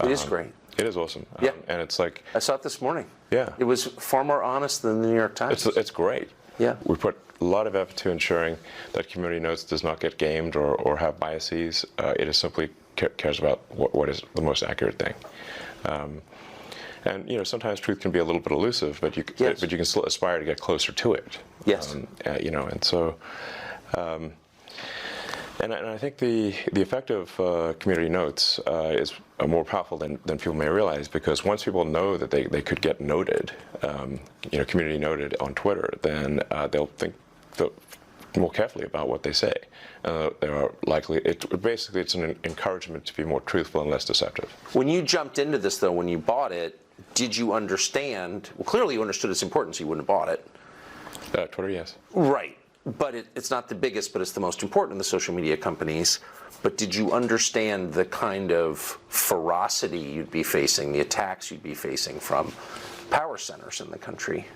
It is great. It is awesome. Yeah. And it's like... I saw it this morning. Yeah. It was far more honest than the New York Times. It's great. Yeah. We put a lot of effort to ensuring that community notes does not get gamed or have biases. It is simply cares about what is the most accurate thing. And sometimes truth can be a little bit elusive, but you can still aspire to get closer to it. Yes. And so, and I think the effect of community notes is more powerful than people may realize, because once people know that they could get noted, community noted on Twitter, then they'll think more carefully about what they say. They are likely. Basically, it's an encouragement to be more truthful and less deceptive. When you jumped into this, though, when you bought it, did you understand? Well, clearly you understood its importance. You wouldn't have bought it. Twitter, yes. Right. But it's not the biggest, but it's the most important of the social media companies. But did you understand the kind of ferocity you'd be facing, the attacks you'd be facing from power centers in the country?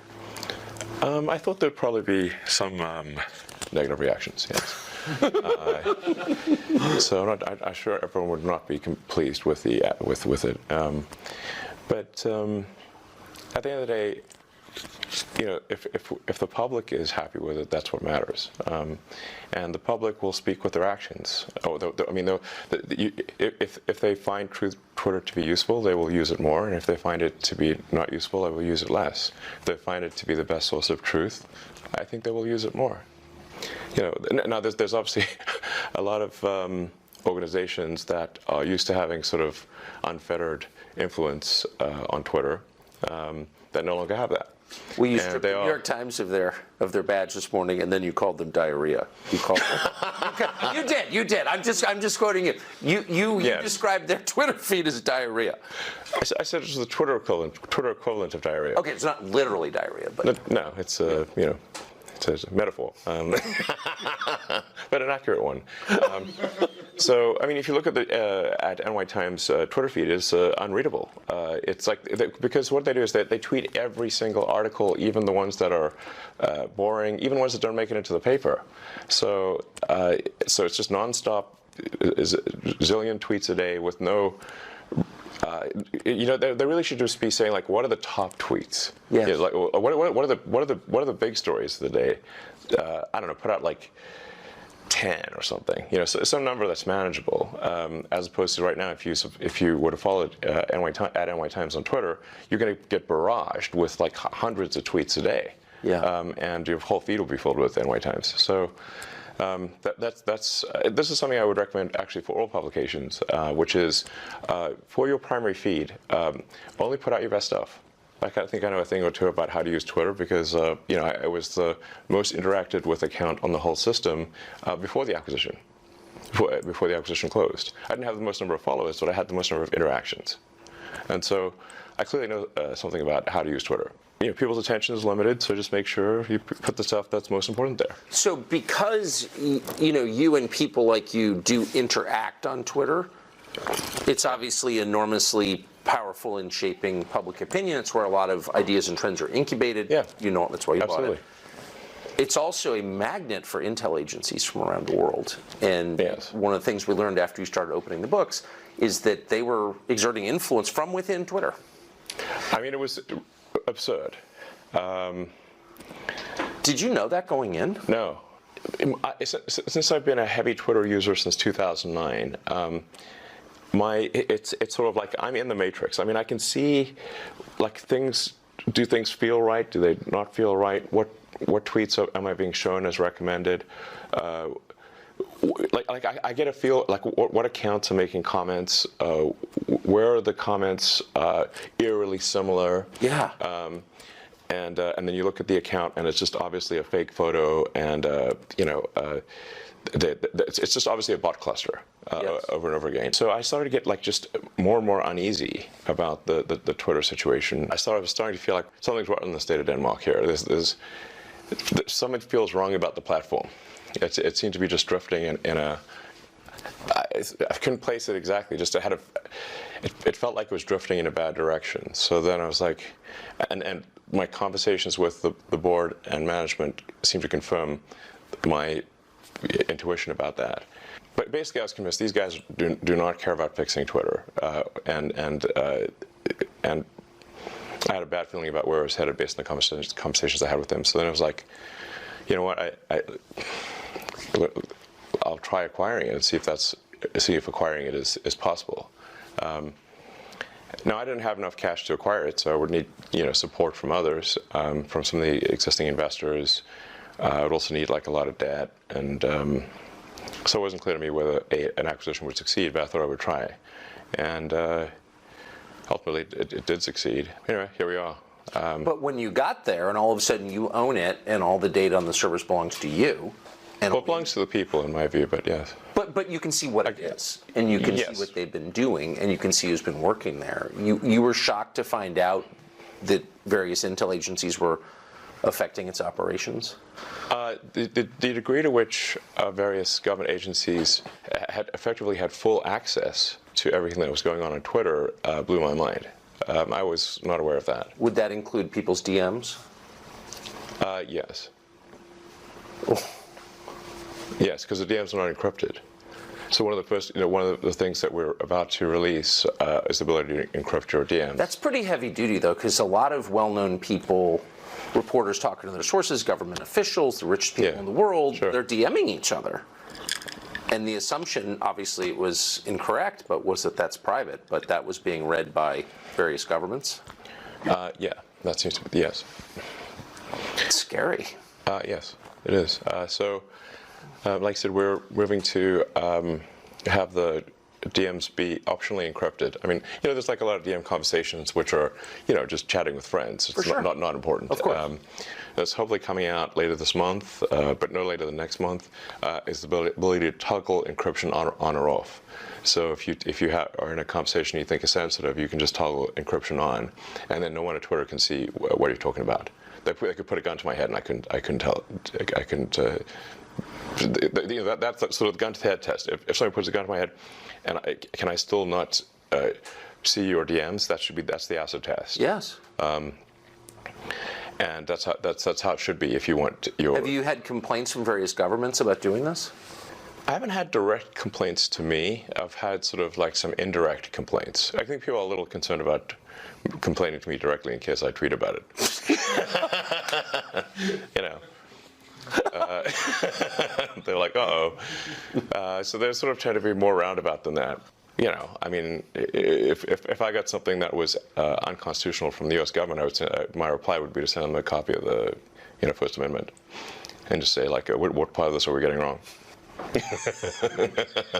I thought there'd probably be some negative reactions, yes. So I'm sure everyone would not be pleased with it. But at the end of the day, if the public is happy with it, that's what matters. And the public will speak with their actions. If they find Twitter to be useful, they will use it more. And if they find it to be not useful, they will use it less. If they find it to be the best source of truth, I think they will use it more. Now there's obviously a lot of organizations that are used to having sort of unfettered influence on Twitter that no longer have that. Well, you stripped the New York Times of their badge this morning, and then you called them diarrhea. You called them. You did. I'm just quoting you. You described their Twitter feed as diarrhea. I said it was the Twitter equivalent of diarrhea. Okay, it's not literally diarrhea, but no, it's it's a metaphor, but an accurate one. So, I mean, if you look at the NY Times Twitter feed, it's unreadable. It's like because what they do is they tweet every single article, even the ones that are boring, even ones that don't make it into the paper. So it's just nonstop, zillion tweets a day with no. They really should just be saying, like, what are the top tweets? Yes. Like, what are the big stories of the day? I don't know. Put out like 10 or something. So some number that's manageable, as opposed to right now. If you were to follow NY Times on Twitter, you're going to get barraged with like hundreds of tweets a day. Yeah. And your whole feed will be filled with NY Times. So. This is something I would recommend actually for all publications, which is for your primary feed, only put out your best stuff. I think I know a thing or two about how to use Twitter because I was the most interacted with account on the whole system before the acquisition. Before the acquisition closed, I didn't have the most number of followers, but I had the most number of interactions, and so I clearly know something about how to use Twitter. People's attention is limited, so just make sure you put the stuff that's most important there. So because, you and people like you do interact on Twitter, it's obviously enormously powerful in shaping public opinion. It's where a lot of ideas and trends are incubated. Yeah. That's why you Absolutely. bought it. It's also a magnet for intel agencies from around the world. And one of the things we learned after you started opening the books is that they were exerting influence from within Twitter. I mean, it was absurd. Did you know that going in? No. Since I've been a heavy Twitter user since 2009, it's sort of like I'm in the matrix. I mean, I can see like things. Do things feel right? Do they not feel right? What tweets am I being shown as recommended? I get a feel like what accounts are making comments. Where are the comments eerily similar? Yeah. And then you look at the account, and it's just obviously a fake photo, and it's just obviously a bot cluster over and over again. So I started to get like just more and more uneasy about the Twitter situation. I was starting to feel like something's wrong in the state of Denmark here. Something feels wrong about the platform. It seemed to be just drifting in a. I couldn't place it exactly. Just it felt like it was drifting in a bad direction. So then I was like, and my conversations with the board and management seemed to confirm my intuition about that. But basically, I was convinced these guys do not care about fixing Twitter, and I had a bad feeling about where I was headed based on the conversations I had with them. So then I was like, you know what, I'll try acquiring it and see if acquiring it is possible. Now, I didn't have enough cash to acquire it, so I would need support from others, from some of the existing investors. I would also need like a lot of debt, and so it wasn't clear to me whether an acquisition would succeed, but I thought I would try. And ultimately, it did succeed. Anyway, here we are. But when you got there, and all of a sudden you own it, and all the data on the servers belongs to you. And it belongs to the people, in my view, but yes. But you can see what it is, and you can see what they've been doing, and you can see who's been working there. You were shocked to find out that various intel agencies were affecting its operations? The degree to which various government agencies effectively had full access to everything that was going on Twitter blew my mind. I was not aware of that. Would that include people's DMs? Yes. Yes, because the DMs are not encrypted. So one of the things that we're about to release is the ability to encrypt your DMs. That's pretty heavy duty, though, because a lot of well-known people, reporters talking to their sources, government officials, the richest people in the world, they're DMing each other. And the assumption, obviously, it was incorrect, but was that that's private, but that was being read by various governments? Yeah, that seems to be, yes. It's scary. Yes, it is. Like I said, we're moving to have the DMs be optionally encrypted. I mean, there's like a lot of DM conversations which are, just chatting with friends. It's not important. Of course. That's hopefully coming out later this month, but no later than next month, is the ability to toggle encryption on or off. So if you are in a conversation you think is sensitive, you can just toggle encryption on, and then no one at Twitter can see what you're talking about. They could put a gun to my head, and I couldn't tell. I couldn't. That's sort of the gun to the head test. If somebody puts a gun to my head, and can I still not see your DMs? That's the acid test. Yes. And that's how it should be if you want your. Have you had complaints from various governments about doing this? I haven't had direct complaints to me. I've had sort of like some indirect complaints. I think people are a little concerned about complaining to me directly in case I tweet about it. They're like, uh-oh. So they're sort of trying to be more roundabout than that. I mean, if I got something that was unconstitutional from the U.S. government, I would say, my reply would be to send them a copy of the First Amendment and just say, like, what part of this are we getting wrong?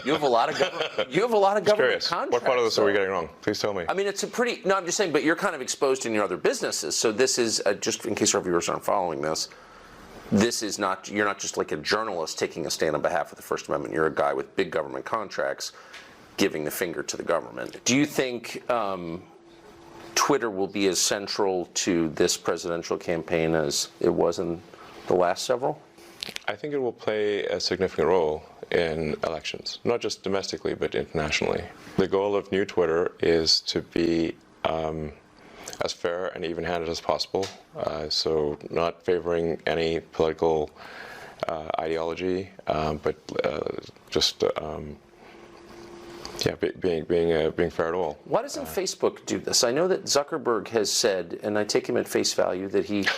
You have a lot of government contracts. What part of this are we getting wrong? Please tell me. I mean, it's a pretty. No, I'm just saying, but you're kind of exposed in your other businesses. So this is just in case our viewers aren't following this. This is not. You're not just like a journalist taking a stand on behalf of the First Amendment. You're a guy with big government contracts, giving the finger to the government. Do you think Twitter will be as central to this presidential campaign as it was in the last several? I think it will play a significant role in elections, not just domestically, but internationally. The goal of New Twitter is to be as fair and even-handed as possible, so not favoring any political ideology, but just being fair at all. Why doesn't Facebook do this? I know that Zuckerberg has said, and I take him at face value, that he.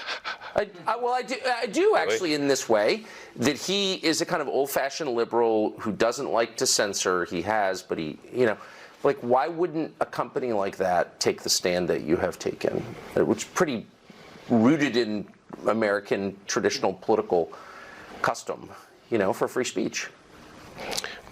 I do actually in this way, that he is a kind of old-fashioned liberal who doesn't like to censor. He has, but like, why wouldn't a company like that take the stand that you have taken, which is pretty rooted in American traditional political custom, for free speech?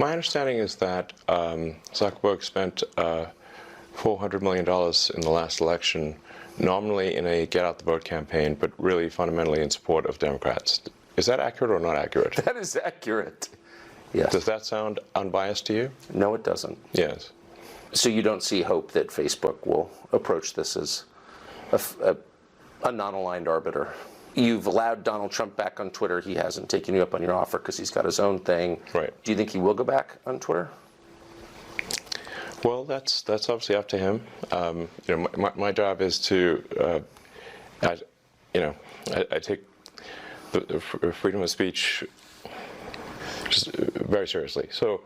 My understanding is that Zuckerberg spent $400 million in the last election, nominally in a get-out-the-vote campaign, but really fundamentally in support of Democrats. Is that accurate or not accurate? That is accurate. Yes. Does that sound unbiased to you? No, it doesn't. Yes. So you don't see hope that Facebook will approach this as a non-aligned arbiter? You've allowed Donald Trump back on Twitter. He hasn't taken you up on your offer because he's got his own thing. Right. Do you think he will go back on Twitter? Well, that's obviously up to him. My job is to, I take the freedom of speech just very seriously. So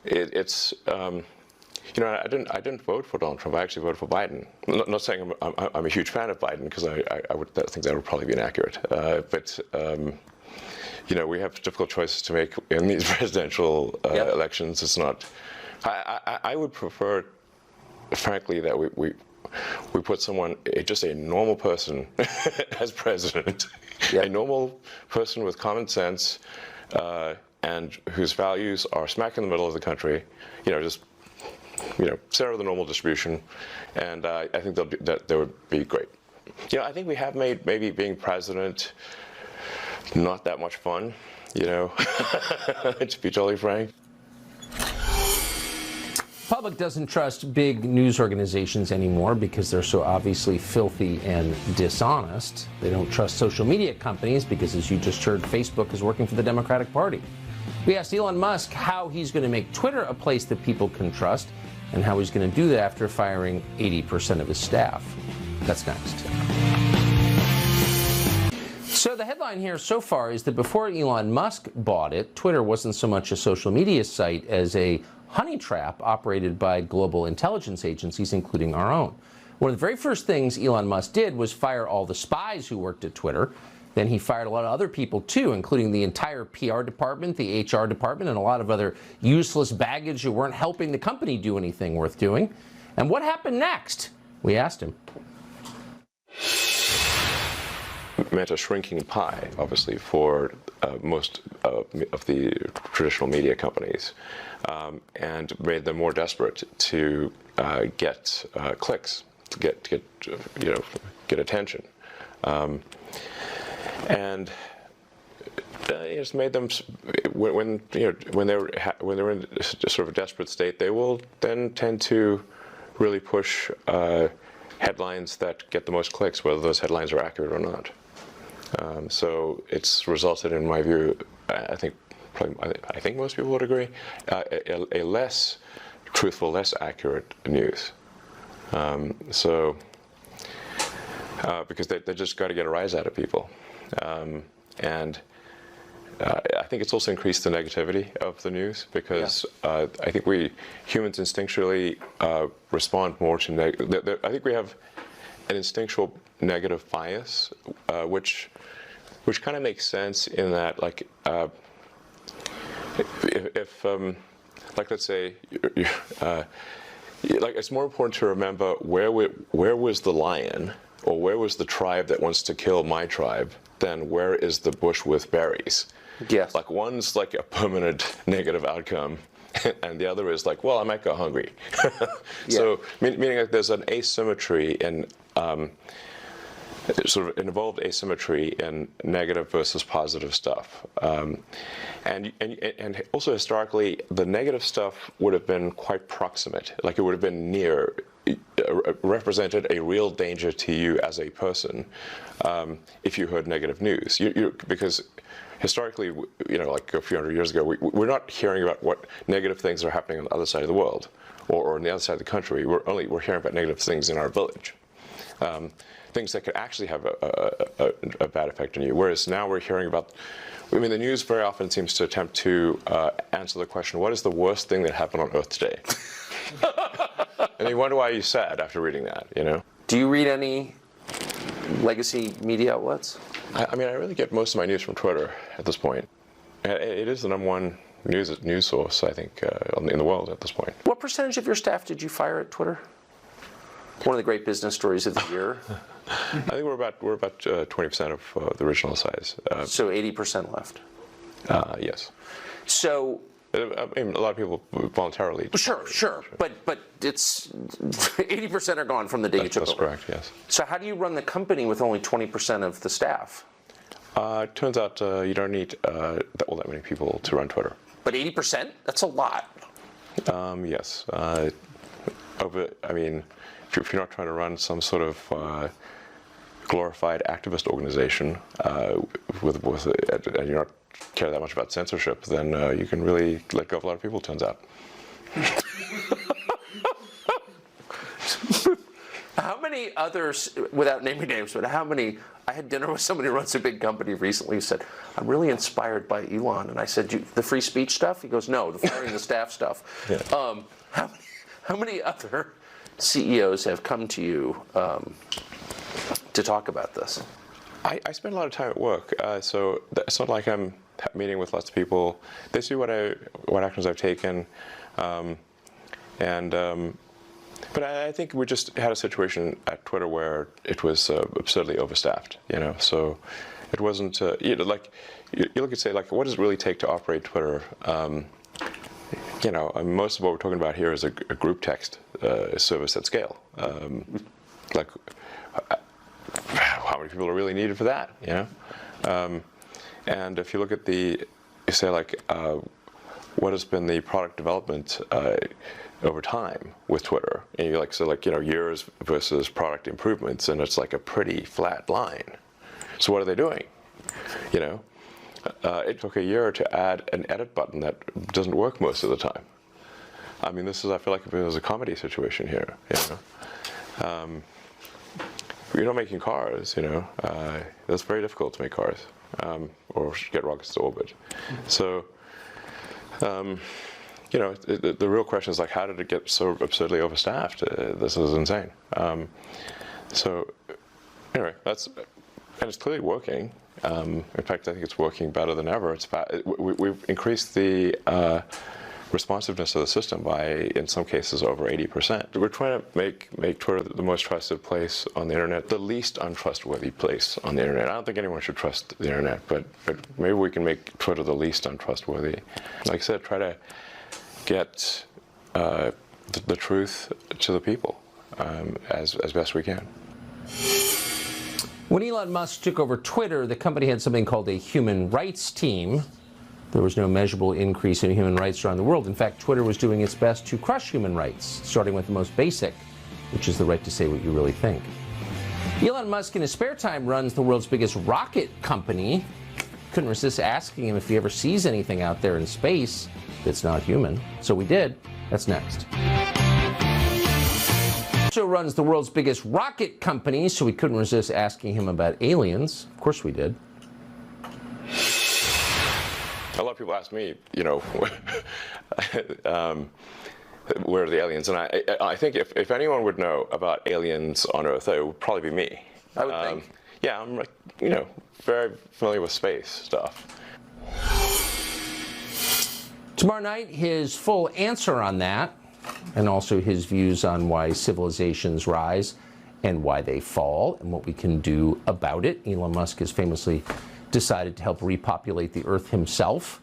it's. I didn't vote for Donald Trump. I actually voted for Biden. Not saying I'm a huge fan of Biden, because I think that would probably be inaccurate. But we have difficult choices to make in these presidential elections. It's not. I would prefer, frankly, that we put someone, just a normal person, as president, a normal person with common sense, and whose values are smack in the middle of the country. Center of the normal distribution, and I think that would be great. I think we have made maybe being president not that much fun, to be totally frank. public doesn't trust big news organizations anymore because they're so obviously filthy and dishonest. They don't trust social media companies because, as you just heard, Facebook is working for the Democratic Party. We asked Elon Musk how he's going to make Twitter a place that people can trust and how he's going to do that after firing 80% of his staff. That's next. So the headline here so far is that before Elon Musk bought it, Twitter wasn't so much a social media site as a honey trap operated by global intelligence agencies, including our own. One of the very first things Elon Musk did was fire all the spies who worked at Twitter. Then he fired a lot of other people too, including the entire PR department, the HR department, and a lot of other useless baggage who weren't helping the company do anything worth doing. And what happened next? We asked him. Meant a shrinking pie, obviously, for most of the traditional media companies, and made them more desperate to get clicks, to get attention, and it just made them when they're in sort of a desperate state, they will then tend to really push headlines that get the most clicks, whether those headlines are accurate or not. So it's resulted, in my view, I think most people would agree, a less truthful, less accurate news. Because they just got to get a rise out of people. And I think it's also increased the negativity of the news because I think we humans instinctually respond more to I think we have an instinctual negative bias, which kind of makes sense in that, like, if let's say, like, it's more important to remember where was the lion or where was the tribe that wants to kill my tribe than where is the bush with berries. Yes. Like, one's like a permanent negative outcome, and the other is like, well, I might go hungry. So, meaning like there's an asymmetry in sort of involved asymmetry in negative versus positive stuff, and also historically, the negative stuff would have been quite proximate, like it would have been near, represented a real danger to you as a person if you heard negative news. Because historically, like a few hundred years ago, we're not hearing about what negative things are happening on the other side of the world or on the other side of the country. We're hearing about negative things in our village. Things that could actually have a bad effect on you. Whereas now we're hearing about, the news very often seems to attempt to answer the question, what is the worst thing that happened on Earth today? And you wonder why you're sad after reading that, Do you read any legacy media outlets? I really get most of my news from Twitter at this point. It is the #1 news source, I think, in the world at this point. What percentage of your staff did you fire at Twitter? One of the great business stories of the year. I think we're about 20% of the original size. So 80% left. Yes. So a lot of people voluntarily. Sure, but it's 80% are gone from the day you took over. That's correct. Yes. So how do you run the company with only 20% of the staff? It turns out you don't need that many people to run Twitter. But 80%? That's a lot. Yes. If you're not trying to run some sort of glorified activist organization and you're not care that much about censorship, then you can really let go of a lot of people, it turns out. How many others, without naming names, but I had dinner with somebody who runs a big company recently who said, I'm really inspired by Elon. And I said, the free speech stuff? He goes, no, the firing the staff stuff. Yeah. How many other CEOs have come to you to talk about this? I spend a lot of time at work, so it's not like I'm meeting with lots of people. They see what actions I've taken, but I think we just had a situation at Twitter where it was absurdly overstaffed. So it wasn't. Like you look at, say, like, what does it really take to operate Twitter? Most of what we're talking about here is a group text service at scale. Like, how many people are really needed for that? And if you look at what has been the product development over time with Twitter. And you years versus product improvements, and it's like a pretty flat line. So what are they doing? It took a year to add an edit button that doesn't work most of the time. I mean, I feel like it was a comedy situation here. You're not making cars, it's very difficult to make cars or get rockets to orbit. So, the real question is how did it get so absurdly overstaffed? This is insane. So, anyway, and it's clearly working. In fact, I think it's working better than ever. We've increased the responsiveness of the system by, in some cases, over 80%. We're trying to make Twitter the most trusted place on the internet, the least untrustworthy place on the internet. I don't think anyone should trust the internet, but maybe we can make Twitter the least untrustworthy. Like I said, try to get the truth to the people as best we can. When Elon Musk took over Twitter, the company had something called a human rights team. There was no measurable increase in human rights around the world. In fact, Twitter was doing its best to crush human rights, starting with the most basic, which is the right to say what you really think. Elon Musk, in his spare time, runs the world's biggest rocket company. Couldn't resist asking him if he ever sees anything out there in space that's not human. So we did. That's next. Also runs the world's biggest rocket company, so we couldn't resist asking him about aliens. Of course we did. A lot of people ask me, where are the aliens? And I think if anyone would know about aliens on Earth, it would probably be me. I would think. Yeah, I'm very familiar with space stuff. Tomorrow night, his full answer on that, and also his views on why civilizations rise and why they fall and what we can do about it. Elon Musk has famously decided to help repopulate the Earth himself.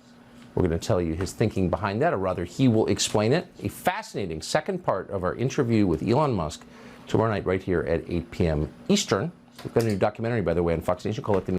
We're going to tell you his thinking behind that, or rather he will explain it. A fascinating second part of our interview with Elon Musk tomorrow night right here at 8 p.m. Eastern. We've got a new documentary, by the way, on Fox Nation called